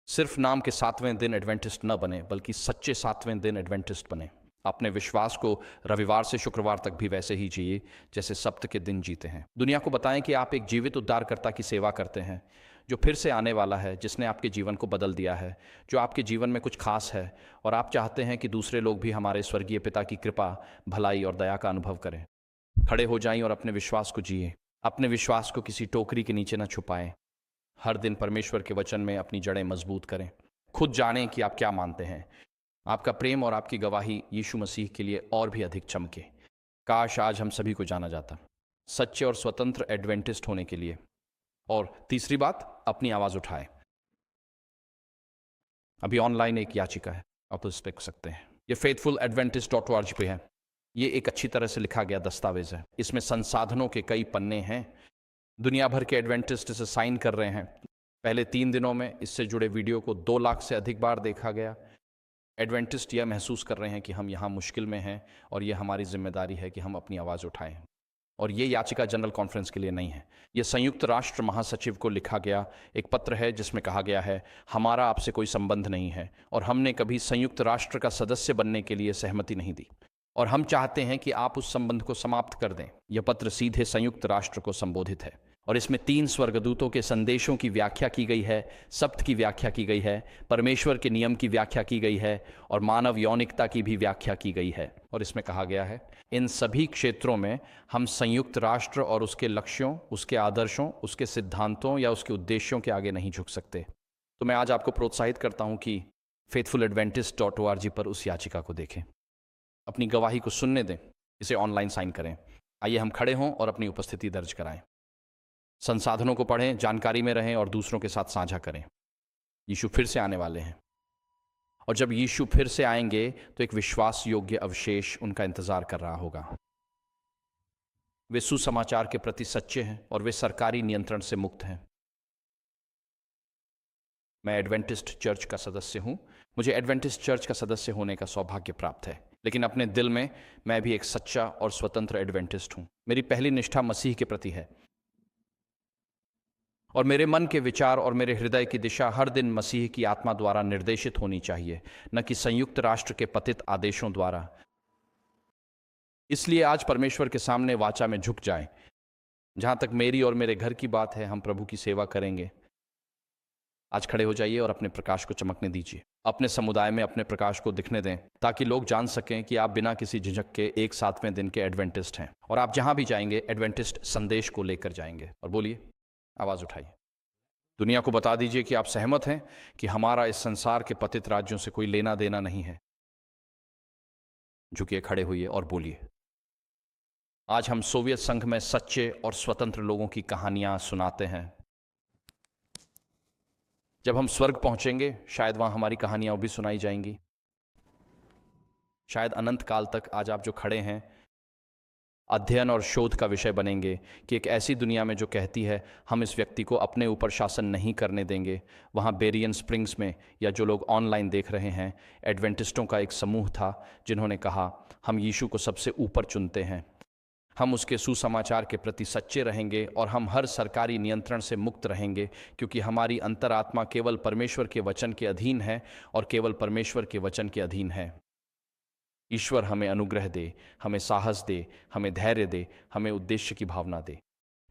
सिर्फ नाम के 7वें दिन एडवेंटिस्ट न बने, बल्कि सच्चे 7वें दिन एडवेंटिस्ट बने। अपने विश्वास को रविवार से शुक्रवार तक भी वैसे ही जिए जैसे सप्त के दिन जीते हैं। दुनिया को बताएं कि आप एक जीवित उद्धारकर्ता की सेवा करते हैं, जो फिर से आने वाला है, जिसने आपके जीवन को बदल दिया है, जो आपके जीवन में कुछ खास है, और आप चाहते हैं कि दूसरे लोग भी हमारे स्वर्गीय पिता की कृपा, भलाई और दया का अनुभव करें। खड़े हो जाएं और अपने विश्वास को जिए। अपने विश्वास को किसी टोकरी के नीचे न छुपाएं। हर दिन परमेश्वर के वचन में अपनी जड़ें मजबूत करें। खुद जानें कि आप क्या मानते हैं। आपका प्रेम और आपकी गवाही यीशु मसीह के लिए और भी अधिक चमके। काश आज हम सभी को जाना जाता सच्चे और स्वतंत्र एडवेंटिस्ट होने के लिए। और तीसरी बात, अपनी आवाज उठाएं। अभी ऑनलाइन एक याचिका है, आप उस पर सकते हैं। ये faithfuladventist.org पे है। ये एक अच्छी तरह से लिखा गया दस्तावेज है। इसमें संसाधनों के कई पन्ने हैं। दुनिया भर के एडवेंटिस्ट इसे साइन कर रहे हैं। पहले 3 दिनों में इससे जुड़े वीडियो को 2 लाख से अधिक बार देखा गया। एडवेंटिस्ट यह महसूस कर रहे हैं कि हम यहाँ मुश्किल में हैं और यह हमारी जिम्मेदारी है कि हम अपनी आवाज़ उठाएं। और ये याचिका जनरल कॉन्फ्रेंस के लिए नहीं है। यह संयुक्त राष्ट्र महासचिव को लिखा गया एक पत्र है, जिसमें कहा गया है, हमारा आपसे कोई संबंध नहीं है और हमने कभी संयुक्त राष्ट्र का सदस्य बनने के लिए सहमति नहीं दी, और हम चाहते हैं कि आप उस संबंध को समाप्त कर दें। यह पत्र सीधे संयुक्त राष्ट्र को संबोधित है और इसमें 3 स्वर्गदूतों के संदेशों की व्याख्या की गई है, सप्त की व्याख्या की गई है, परमेश्वर के नियम की व्याख्या की गई है और मानव यौनिकता की भी व्याख्या की गई है। और इसमें कहा गया है, इन सभी क्षेत्रों में हम संयुक्त राष्ट्र और उसके लक्ष्यों, उसके आदर्शों, उसके सिद्धांतों या उसके उद्देश्यों के आगे नहीं झुक सकते। तो मैं आज आपको प्रोत्साहित करता हूं कि faithfuladventist.org पर उस याचिका को देखें, अपनी गवाही को सुनने दें, इसे ऑनलाइन साइन करें। आइए हम खड़े हों और अपनी उपस्थिति दर्ज कराएं। संसाधनों को पढ़ें, जानकारी में रहें और दूसरों के साथ साझा करें। यीशु फिर से आने वाले हैं और जब यीशु फिर से आएंगे तो एक विश्वास योग्य अवशेष उनका इंतजार कर रहा होगा। वे सुसमाचार के प्रति सच्चे हैं और वे सरकारी नियंत्रण से मुक्त हैं। मैं एडवेंटिस्ट चर्च का सदस्य हूं। मुझे एडवेंटिस्ट चर्च का सदस्य होने का सौभाग्य प्राप्त है, लेकिन अपने दिल में मैं भी एक सच्चा और स्वतंत्र एडवेंटिस्ट हूं। मेरी पहली निष्ठा मसीह के प्रति है और मेरे मन के विचार और मेरे हृदय की दिशा हर दिन मसीह की आत्मा द्वारा निर्देशित होनी चाहिए, न कि संयुक्त राष्ट्र के पतित आदेशों द्वारा। इसलिए आज परमेश्वर के सामने वाचा में झुक जाएं। जहां तक मेरी और मेरे घर की बात है, हम प्रभु की सेवा करेंगे। आज खड़े हो जाइए और अपने प्रकाश को चमकने दीजिए। अपने समुदाय में अपने प्रकाश को दिखने दें, ताकि लोग जान सकें कि आप बिना किसी झिझक के एक 7वें दिन के एडवेंटिस्ट हैं। और आप जहां भी जाएंगे एडवेंटिस्ट संदेश को लेकर जाएंगे। और बोलिए, आवाज उठाइए, दुनिया को बता दीजिए कि आप सहमत हैं कि हमारा इस संसार के पतित राज्यों से कोई लेना देना नहीं है। झुकिए, खड़े होइए और बोलिए। आज हम सोवियत संघ में सच्चे और स्वतंत्र लोगों की कहानियां सुनाते हैं। जब हम स्वर्ग पहुंचेंगे, शायद वहां हमारी कहानियां भी सुनाई जाएंगी। शायद अनंत काल तक आज आप जो खड़े हैं अध्ययन और शोध का विषय बनेंगे कि एक ऐसी दुनिया में जो कहती है हम इस व्यक्ति को अपने ऊपर शासन नहीं करने देंगे। वहाँ बेरियन स्प्रिंग्स में, या जो लोग ऑनलाइन देख रहे हैं, एडवेंटिस्टों का एक समूह था जिन्होंने कहा, हम यीशु को सबसे ऊपर चुनते हैं, हम उसके सुसमाचार के प्रति सच्चे रहेंगे और हम हर सरकारी नियंत्रण से मुक्त रहेंगे, क्योंकि हमारी अंतरात्मा केवल परमेश्वर के वचन के अधीन है और केवल परमेश्वर के वचन के अधीन है। ईश्वर हमें अनुग्रह दे, हमें साहस दे, हमें धैर्य दे, हमें उद्देश्य की भावना दे,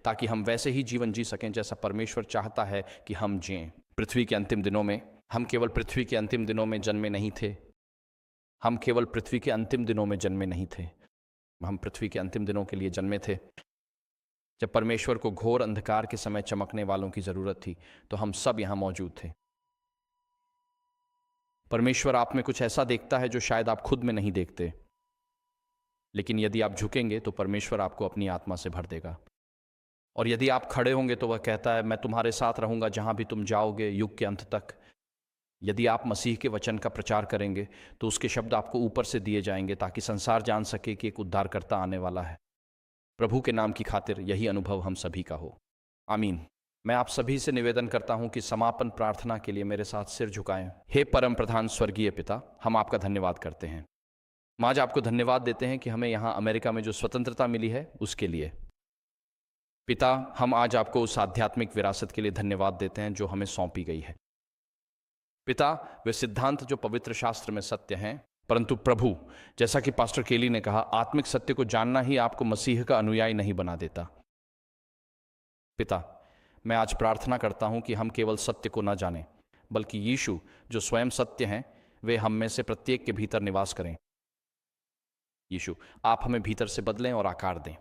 ताकि हम वैसे ही जीवन जी सकें जैसा परमेश्वर चाहता है कि हम जिएं। पृथ्वी के अंतिम दिनों में, हम केवल पृथ्वी के अंतिम दिनों में जन्मे नहीं थे। हम केवल पृथ्वी के अंतिम दिनों में जन्मे नहीं थे, हम पृथ्वी के अंतिम दिनों के लिए जन्मे थे। जब परमेश्वर को घोर अंधकार के समय चमकने वालों की जरूरत थी, तो हम सब यहां मौजूद थे। परमेश्वर आप में कुछ ऐसा देखता है जो शायद आप खुद में नहीं देखते, लेकिन यदि आप झुकेंगे तो परमेश्वर आपको अपनी आत्मा से भर देगा। और यदि आप खड़े होंगे तो वह कहता है, मैं तुम्हारे साथ रहूंगा जहां भी तुम जाओगे, युग के अंत तक। यदि आप मसीह के वचन का प्रचार करेंगे तो उसके शब्द आपको ऊपर से दिए जाएंगे, ताकि संसार जान सके कि एक उद्धारकर्ता आने वाला है। प्रभु के नाम की खातिर यही अनुभव हम सभी का हो। आमीन। मैं आप सभी से निवेदन करता हूं कि समापन प्रार्थना के लिए मेरे साथ सिर झुकाएं। हे परम प्रधान स्वर्गीय पिता, हम आपका धन्यवाद करते हैं। हम आज आपको धन्यवाद देते हैं कि हमें यहाँ अमेरिका में जो स्वतंत्रता मिली है उसके लिए। पिता, हम आज आपको उस आध्यात्मिक विरासत के लिए धन्यवाद देते हैं जो हमें सौंपी गई है। पिता, वे सिद्धांत जो पवित्र शास्त्र में सत्य हैं, परंतु प्रभु, जैसा कि पास्टर केली ने कहा, आत्मिक सत्य को जानना ही आपको मसीह का अनुयायी नहीं बना देता। पिता, मैं आज प्रार्थना करता हूं कि हम केवल सत्य को न जानें, बल्कि यीशु जो स्वयं सत्य हैं, वे हम में से प्रत्येक के भीतर निवास करें। यीशु, आप हमें भीतर से बदलें और आकार दें।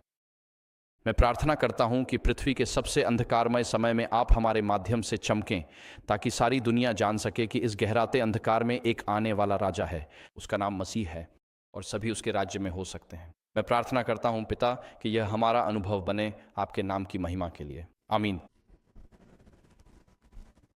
मैं प्रार्थना करता हूं कि पृथ्वी के सबसे अंधकारमय समय में आप हमारे माध्यम से चमकें, ताकि सारी दुनिया जान सके कि इस गहराते अंधकार में एक आने वाला राजा है, उसका नाम मसीह है, और सभी उसके राज्य में हो सकते हैं। मैं प्रार्थना करता हूं पिता कि यह हमारा अनुभव बने आपके नाम की महिमा के लिए। आमीन।